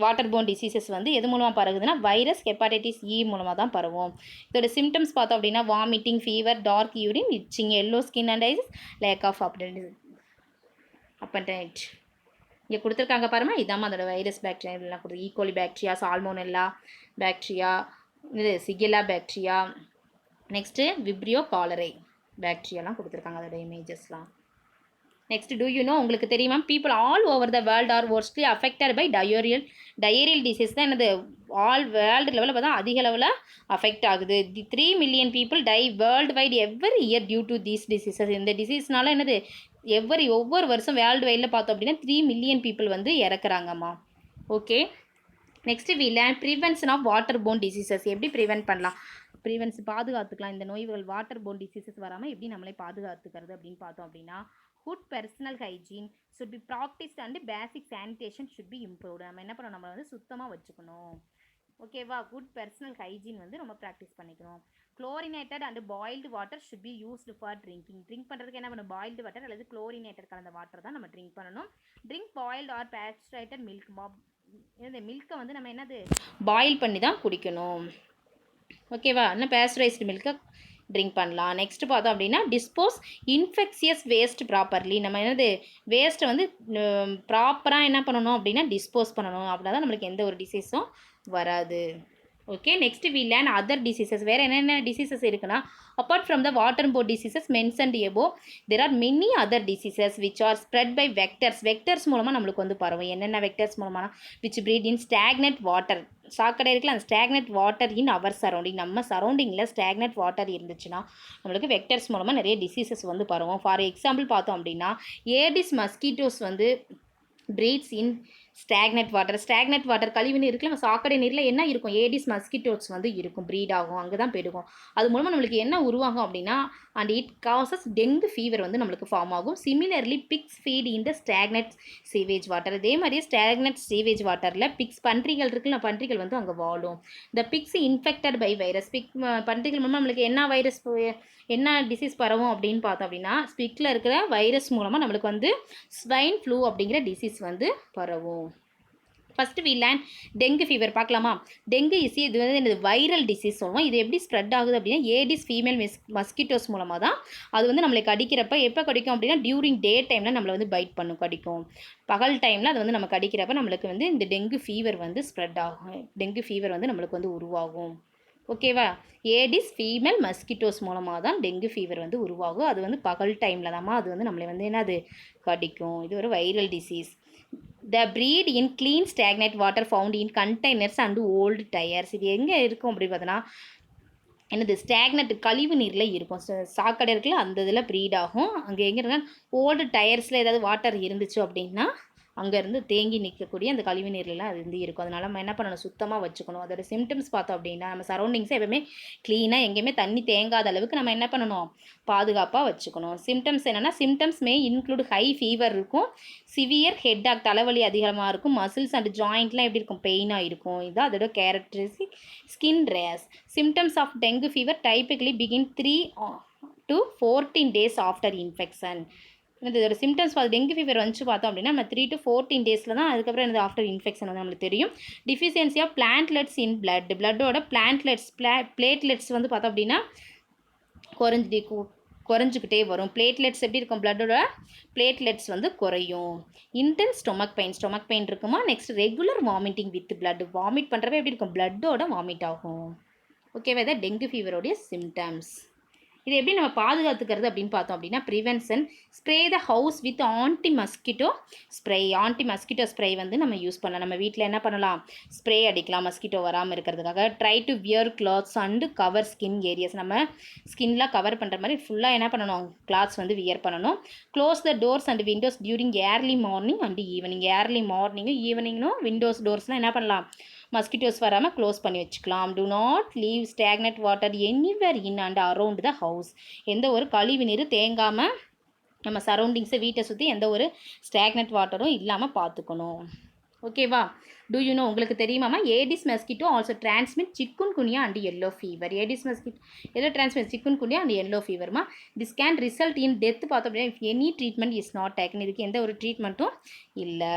water borne diseases வந்து எது மூலமாக பரவுதுன்னா வைரஸ் ஹெப்பாடைட்டிஸ் இ மூலமாக தான் பரவும். இதோட சிம்டம்ஸ் பார்த்தோம் அப்படின்னா vomiting, fever, dark urine, itching, yellow skin and eyes, lack of appetite. இங்கே கொடுத்துருக்காங்க பாருமா, இதாம்மா அதோட வைரஸ் பாக்டீரியா கொடுத்து ஈகோலி பாக்டீரியா, சால்மோனெல்லா பாக்டீரியா, இது shigella bacteria, next vibrio cholerae பாக்டீரியாலாம் கொடுத்துருக்காங்க அதோட இமேஜஸ்லாம். நெக்ஸ்ட் டூ யூ நோ, உங்களுக்கு தெரியுமா, people all over the world are mostly affected by diarrhoeal disease தான் என்னது ஆல் வேர்ல்டு லெவலில் பார்த்தா அதிக லெவலில் அஃபெக்ட் ஆகுது. 3 million people die worldwide every year due to these diseases. இந்த டிசீஸ்னால என்னது ஒவ்வொரு வருஷம் வேர்ல்டு வைடில் பார்த்தோம் அப்படின்னா 3 மில்லியன் பீப்புள் வந்து இறக்குறாங்கம்மா. Okay, next we learn prevention of water borne diseases. எப்படி ப்ரிவென்ட் பண்ணலாம், பாதுகாத்துக்கலாம் இந்த நோய்கள் வாட்டர் போன் டிசீசஸ் வராமல் எப்படி நம்மளே பாதுகாத்துக்கிறது அப்படின்னு பார்த்தோம் அப்படின்னா good personal hygiene should be practiced and basic sanitation should be improved. நம்ம என்ன பண்ணணும், நம்ம வந்து சுத்தமாக வச்சுக்கணும். ஓகேவா, குட் பர்சனல் ஹைஜீன் வந்து நம்ம ப்ராக்டிஸ் பண்ணிக்கணும். Chlorinated and boiled water should be used for drink பண்ணுறதுக்கு என்ன பண்ணணும், பாயில்டு வாட்டர் அல்லது குளோரினேட்டட் கலந்த வாட்டர் தான் நம்ம ட்ரிங்க் பண்ணணும். Drink boiled or pasteurized milk. இந்த மில்கை வந்து நம்ம என்னது பாயில் பண்ணி தான் குடிக்கணும். ஓகேவா, இன்னும் பேஸ்டரைஸ்டு மில்கை ட்ரிங்க் பண்ணலாம். நெக்ஸ்ட் பார்த்தோம் அப்படின்னா டிஸ்போஸ் இன்ஃபெக்ஷியஸ் வேஸ்ட் ப்ராப்பர்லி. நம்ம என்னது வேஸ்ட்டை வந்து ப்ராப்பராக என்ன பண்ணணும் அப்படின்னா டிஸ்போஸ் பண்ணணும். அப்படின்னா தான் நம்மளுக்கு எந்த ஒரு டிசீஸும் வராது. Okay, next we learn other diseases. வேறு என்னென்ன டிசீசஸ் இருக்குன்னா, apart from the water borne diseases mentioned above, there are many other diseases which are spread by vectors. Vectors மூலமாக நம்மளுக்கு வந்து பரவும். என்னென்ன வெக்டர்ஸ் மூலமாக? Which breed in stagnant water. சாக்கடை இருக்குல்ல, அந்த stagnant water in our surrounding. நம்ம சரௌண்டிங்கில் ஸ்டாக்னட் வாட்டர் இருந்துச்சுன்னா நம்மளுக்கு வெக்டர்ஸ் மூலமாக நிறைய டிசீசஸ் வந்து பரவும். ஃபார் எக்ஸாம்பிள் பார்த்தோம் அப்படின்னா, ஏடிஸ் மஸ்கிட்டோஸ் வந்து பிரீட்ஸ் இன் ஸ்டாக்னட் வாட்டர். ஸ்டாக்னட் வாட்டர் கழிவு நீர் இருக்குல்ல, சாக்கடை நீரில் என்ன இருக்கும்? ஏடிஸ் மஸ்கிட்டோஸ் வந்து இருக்கும், ப்ரீட் ஆகும், அங்கே தான் பெருகும். அது மூலமாக நம்மளுக்கு என்ன உருவாகும் அப்படின்னா, and it causes dengue fever வந்து நம்மளுக்கு ஃபார்ம் ஆகும். சிமிலர்லி பிக்ஸ் ஃபீட் இன் த ஸ்டாக்னட் சீவேஜ் வாட்டர். இதே மாதிரியே ஸ்டாக்னட் சீவேஜ் வாட்டரில் பிக்ஸ், பன்றிகள் இருக்குல்ல, பன்றிகள் வந்து அங்கே வாழும். இந்த பிக்ஸ் இன்ஃபெக்டட் பை வைரஸ். பன்றிகள் மூலமாக நம்மளுக்கு என்ன வைரஸ், என்ன டிசீஸ் பரவும் அப்படின்னு பார்த்தோம் அப்படின்னா, ஸ்பிக்கில் இருக்கிற வைரஸ் மூலமாக நம்மளுக்கு வந்து ஸ்வைன் ஃப்ளூ அப்படிங்கிற டிசீஸ் வந்து பரவும். First we learn dengue fever பார்க்கலாமா? டெங்கு இது வந்து என்னது வைரல் டிசீஸ் சொல்லுவோம். இது எப்படி ஸ்ப்ரெட் ஆகுது அப்படின்னா, ஏடிஸ் ஃபீமேல் மஸ்கிட்டோஸ் மூலமாக தான். அது வந்து நம்மளை கடிக்கிறப்ப எப்போ கடிக்கும் அப்படின்னா, டியூரிங் டே டைமில் நம்மளை வந்து பைட் பண்ணும், கடிக்கும். பகல் டைமில் அது வந்து நம்ம கடிக்கிறப்ப நம்மளுக்கு வந்து இந்த டெங்கு ஃபீவர் வந்து ஸ்ப்ரெட் ஆகும். டெங்கு ஃபீவர் வந்து நம்மளுக்கு வந்து உருவாகும். ஓகேவா? ஏடிஸ் ஃபீமேல் மஸ்கிட்டோஸ் மூலமாக தான் டெங்கு ஃபீவர் வந்து உருவாகும். அது வந்து பகல் டைமில் தான்மா அது வந்து நம்மளை வந்து என்னது கடிக்கும். இது ஒரு viral disease. The breed in clean stagnant water found in containers and old tyres. இது எங்கே இருக்கும் அப்படின்னு பார்த்தோன்னா, என்னது ஸ்டாக்னட் கழிவு நீரில் இருக்கும். சாக்கடை இருக்குல்ல, அந்த இதில் ப்ரீட் ஆகும். அங்கே எங்கே இருந்தால் ஓல்டு டயர்ஸில் ஏதாவது வாட்டர் இருந்துச்சு அப்படின்னா அங்கேருந்து தேங்கி நிற்கக்கூடிய அந்த கழிவு நீர்லாம் அது வந்து இருக்கும். அதனால் நம்ம என்ன பண்ணணும்? சுத்தமாக வச்சுக்கணும். அதோட சிம்டம்ஸ் பார்த்தோம் அப்படின்னா, நம்ம சரௌண்டிங்ஸை எப்பவுமே க்ளீனாக, எங்கேயுமே தண்ணி தேங்காத அளவுக்கு நம்ம என்ன பண்ணணும்? பாதுகாப்பாக வச்சுக்கணும். சிம்டம்ஸ் என்னென்னா, சிம்டம்ஸ் மே இன்க்ளூட் ஹை ஃபீவர் இருக்கும், சிவியர் ஹெட்டாக் தலைவலி அதிகமாக இருக்கும், மசில்ஸ் அண்ட் ஜாயிண்ட்லாம் எப்படி இருக்கும்? பெயினாக இருக்கும். இதுதான் அதோட characteristic. Skin rash. Symptoms of dengue fever typically begin 3 to 14 days after infection. இதோட சிம்டம்ஸ் டெங்கு ஃபீவர் வந்துச்சு பார்த்தோம் அப்படின்னா, நம்ம 3 to 14 டேஸில் தான் அதுக்கப்புறம் எனது ஆஃப்டர் இன்ஃபெக்ஷன் வந்து நம்மளுக்கு தெரியும். Deficiency of platelets in blood. பிளட்டோட பிளேட்லெட்ஸ் வந்து பார்த்தோம் அப்படின்னா குறைஞ்சிக்கிட்டே வரும். பிளேட்லெட்ஸ் எப்படி இருக்கும்? பிளட்டோட பிளேட்லெட்ஸ் வந்து குறையும். இன்டென்ஸ் ஸ்டொமக் பெயின் இருக்குமா? Next regular vomiting with blood. Vomit பண்ணுறப்ப எப்படி இருக்கும்? பிளட்டோட வாமிட் ஆகும். ஓகேவா? இதான் டெங்கு ஃபீவரோடைய சிம்டம்ஸ். இது எப்படி நம்ம பாதுகாத்துக்கிறது அப்படின்னு பார்த்தோம் அப்படின்னா, prevention. Spray the house with anti mosquito spray வந்து நம்ம யூஸ் பண்ணலாம். நம்ம வீட்டில் என்ன பண்ணலாம்? ஸ்ப்ரே அடிக்கலாம் மஸ்கிட்டோ வராமல் இருக்கிறதுக்காக. Try to wear clothes and cover skin areas. நம்ம ஸ்கின்லாம் கவர் பண்ணுற மாதிரி ஃபுல்லாக என்ன பண்ணணும்? கிளாத்ஸ் வந்து வியர் பண்ணணும். Close the doors and windows during early morning and evening. Early மார்னிங்கும் ஈவினிங்கும் விண்டோஸ் டோர்ஸ்லாம் என்ன பண்ணலாம்? மஸ்கிட்டோஸ் வராமல் க்ளோஸ் பண்ணி வச்சுக்கலாம். Do not leave stagnant water anywhere in and around the house. எந்த ஒரு கழிவு நீர் தேங்காமல் நம்ம சரௌண்டிங்ஸை, வீட்டை சுற்றி எந்த ஒரு ஸ்டாக்னட் வாட்டரும் இல்லாமல் பார்த்துக்கணும். ஓகேவா? Do you know? உங்களுக்கு தெரியுமாமா? Aedes mosquito also transmit chikungunya and yellow fever. Aedes mosquito yellow transmit chikungunya and yellow ஃபீவர்மா. This can result in death பார்த்தோம் அப்படின்னா, if any treatment is not taken. இதுக்கு எந்த ஒரு ட்ரீட்மெண்ட்டும் இல்லை.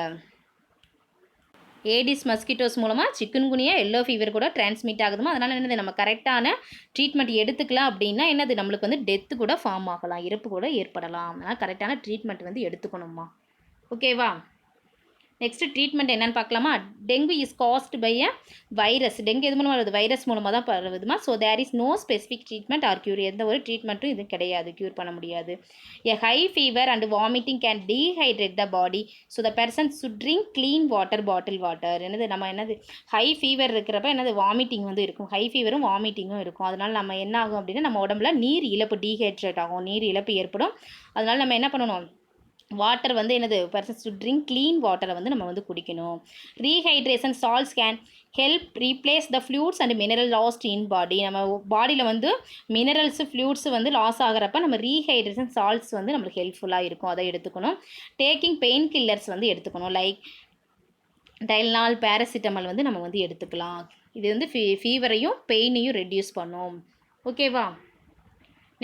ஏடிஸ் மஸ்கிட்டோஸ் மூலமாக சிக்குன்குனியா எல்லோ ஃபீவர் கூட டிரான்ஸ்மிட் ஆகுதுமா. அதனால் என்னது? நம்ம கரெக்டான ட்ரீட்மெண்ட் எடுத்துக்கலாம் அப்படின்னா என்னது? நம்மளுக்கு வந்து டெத்து கூட ஃபார்ம் ஆகலாம், இறப்பு கூட ஏற்படலாம். அதனால் கரெக்டான ட்ரீட்மெண்ட் வந்து எடுத்துக்கணுமா. ஓகேவா? நெக்ஸ்ட் ட்ரீட்மெண்ட் என்னன்னு பார்க்கலாமா? Dengue is caused by a virus. Dengue எது மூலமாக வருது? வைரஸ் மூலமாக தான் பரவுதுமா. So there is no specific treatment or cure. எந்த ஒரு ட்ரீட்மெண்ட்டும் இது கிடையாது, க்யூர் பண்ண முடியாது. A high fever and vomiting can dehydrate the body. So the person should drink clean water, bottle water. என்னது ஹை ஃபீவர் இருக்கிறப்ப என்னது? வாமிட்டிங் வந்து இருக்கும். ஹை ஃபீவரும் வாமிட்டிங்கும் இருக்கும். அதனால் நம்ம என்ன ஆகும் அப்படின்னா, நம்ம உடம்புல நீர் இழப்பு, டீஹைட்ரேட் ஆகும், நீர் இழப்பு ஏற்படும். அதனால் நம்ம என்ன பண்ணணும்? வாட்டர் வந்து என்னது? பர்சன்ஸ் டு ட்ரிங்க் க்ளீன் வாட்டரை வந்து நம்ம வந்து குடிக்கணும். Rehydration salts can help replace the fluids and mineral lost in body. நம்ம பாடியில் வந்து மினரல்ஸு ஃப்ளூட்ஸு வந்து லாஸ் ஆகிறப்ப நம்ம ரீஹைட்ரேஷன் சால்ட்ஸ் வந்து நம்மளுக்கு ஹெல்ப்ஃபுல்லாக இருக்கும், அதை எடுத்துக்கணும். டேக்கிங் பெயின் கில்லர்ஸ் வந்து எடுத்துக்கணும். லைக் டைல்னால், பேராசிட்டமல் வந்து நம்ம வந்து எடுத்துக்கலாம். இது வந்து ஃபீவரையும் பெயினையும் ரெடியூஸ் பண்ணும். ஓகேவா?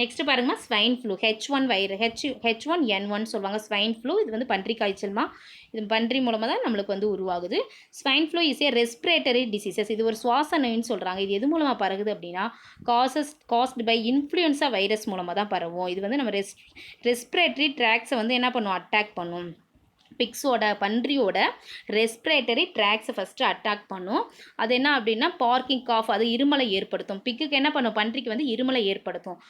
நெக்ஸ்ட் பாருங்கம்மா, ஸ்வைன் ஃப்ளூ. H1N1 சொல்லுவாங்க ஸ்வைன் ஃப்ளூ. இது வந்து பன்றி காய்ச்சல்மா. இது பன்றி மூலமாக தான் நம்மளுக்கு வந்து உருவாகுது. Swine flu is a respiratory diseases. இது ஒரு சுவாச நோயின்னு சொல்கிறாங்க. இது எது மூலமாக பரவுது அப்படின்னா, காஸ்ட் பை இன்ஃப்ளூயன்ஸா வைரஸ் மூலமாக தான் பரவும். இது வந்து நம்ம ரெஸ்பிரேட்டரி ட்ராக்ஸை வந்து என்ன பண்ணும்? அட்டாக் பண்ணும். பன்றியோட ரெஸ்பிரேட்டரி ட்ராக்ஸை ஃபஸ்ட்டு அட்டாக் பண்ணும். அது என்ன அப்படின்னா பார்க்கிங் காஃப், அது இருமலை ஏற்படுத்தும். பிக்குக்கு என்ன பண்ணும், பன்றிக்கு வந்து இருமலை ஏற்படுத்தும்.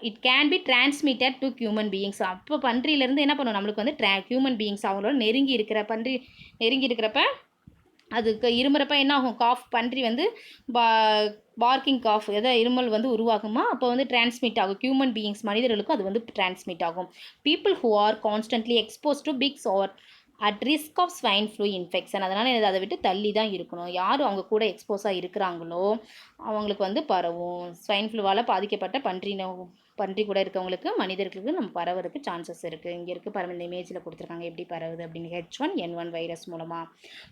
It can B transmitted to human beings. அப்போ பன்றியிலேருந்து என்ன பண்ணும், நம்மளுக்கு வந்து ஹியூமன் பீயிங்ஸ் அவங்களோட நெருங்கி இருக்கிறப்ப அதுக்கு இருமுறப்ப என்ன ஆகும், காஃப், பன்றி வந்து பார்க்கிங் காஃப், எதாவது இருமல் வந்து உருவாகுமா, அப்போ வந்து டிரான்ஸ்மிட் ஆகும் ஹியூமன் பீயிங்ஸ், மனிதர்களுக்கும் அது வந்து டிரான்ஸ்மிட் ஆகும். People who are constantly expose to pigs are at risk of swine flu infection. அதனால் அதை விட்டு தள்ளி தான் இருக்கணும். யார் அவங்க கூட எக்ஸ்போஸாக இருக்கிறாங்களோ அவங்களுக்கு வந்து பரவும். ஸ்வைன் ஃப்ளூவால் பாதிக்கப்பட்ட பன்றி கூட இருக்கவங்களுக்கு மனிதர்களுக்கு நம்ம பரவறதுக்கு சான்சஸ் இருக்குது. இங்கே இருக்குது பாருங்கள், இந்த இமேஜில் கொடுத்துருக்காங்க எப்படி பரவுது அப்படின்னு. H1N1 வைரஸ் மூலமாக.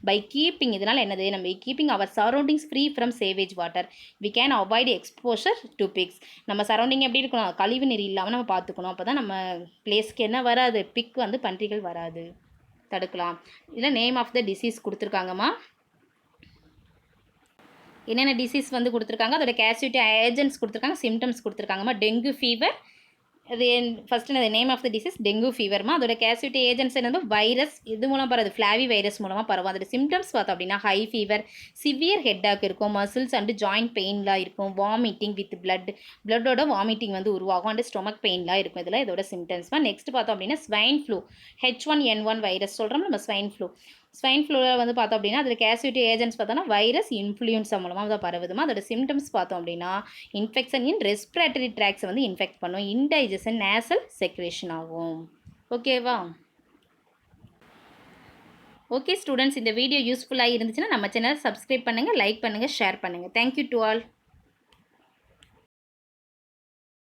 பை கீப்பிங், இதனால் என்னது, நம்ம keeping our surroundings free from sewage water we can avoid exposure to pigs. நம்ம சரௌண்டிங் எப்படி இருக்கணும், கழிவு நீர் இல்லாமல் நம்ம பார்த்துக்கணும். அப்போ தான் நம்ம பிளேஸ்க்கு என்ன வராது, பிக் வந்து பன்றிகள் வராது, தடுக்கலாம். இதில் நேம் ஆஃப் த டிசீஸ் கொடுத்துருக்காங்கம்மா. என்னென்ன டிசீஸ் வந்து கொடுத்துருக்காங்க, அதோட கேசுவிட்டி ஏஜென்ட்ஸ் கொடுத்துருக்காங்க, சிம்டம்ஸ் கொடுத்துருக்காங்கம்மா. டெங்கு ஃபீவர், அது first name of the disease dengue ஃபீவர்மா. அதோட கேசுவிட்டி ஏஜென்ட்ஸ் என்னது, வைரஸ், இது மூலம் பரவுது, ஃப்ளாவி வைரஸ் மூலமாக பரவும். அதோட சிம்டம்ஸ் பார்த்தோம் அப்படின்னா ஹை ஃபீவர், சிவியர் ஹெட்டாக் இருக்கும், மசில்ஸ் அண்டு ஜாயிண்ட் பெயின்லாம் இருக்கும், வாமிட்டிங் வித் பிளட்டோட வாமிட்டிங் வந்து உருவாகும், அண்டு ஸ்டொமக் பெயின்லாம் இருக்கும். இதில் இதோட சிம்டம்ஸ்மா. நெக்ஸ்ட் பார்த்தோம் அப்படின்னா ஸ்வைன் ஃப்ளூ. H1N1 வைரஸ் சொல்கிறோம் நம்ம. ஸ்வைன் ஃப்ளூவில் வந்து பார்த்தோம் அப்படின்னா அதில் கேசுவிட்டி ஏஜென்ட்ஸ் பார்த்தோன்னா வைரஸ் இன்ஃப்ளூயன்ஸா மூலமாக தான் பரவுதுமா. அதோட சிம்டம்ஸ் பார்த்தோம் அப்படின்னா இன்ஃபெக்ஷன் இன் ரெஸ்பிரேட்டரி ட்ராக்ஸை வந்து இன்ஃபெக்ட் பண்ணும், இன்டைஜஷன், நேசல் செக்ரேஷன் ஆகும். ஓகேவா? ஓகே ஸ்டூடெண்ட்ஸ், இந்த வீடியோ யூஸ்ஃபுல்லாக இருந்துச்சுன்னா நம்ம சேனலை சப்ஸ்கிரைப் பண்ணுங்கள், லைக் பண்ணுங்கள், ஷேர் பண்ணுங்கள். Thank you to all.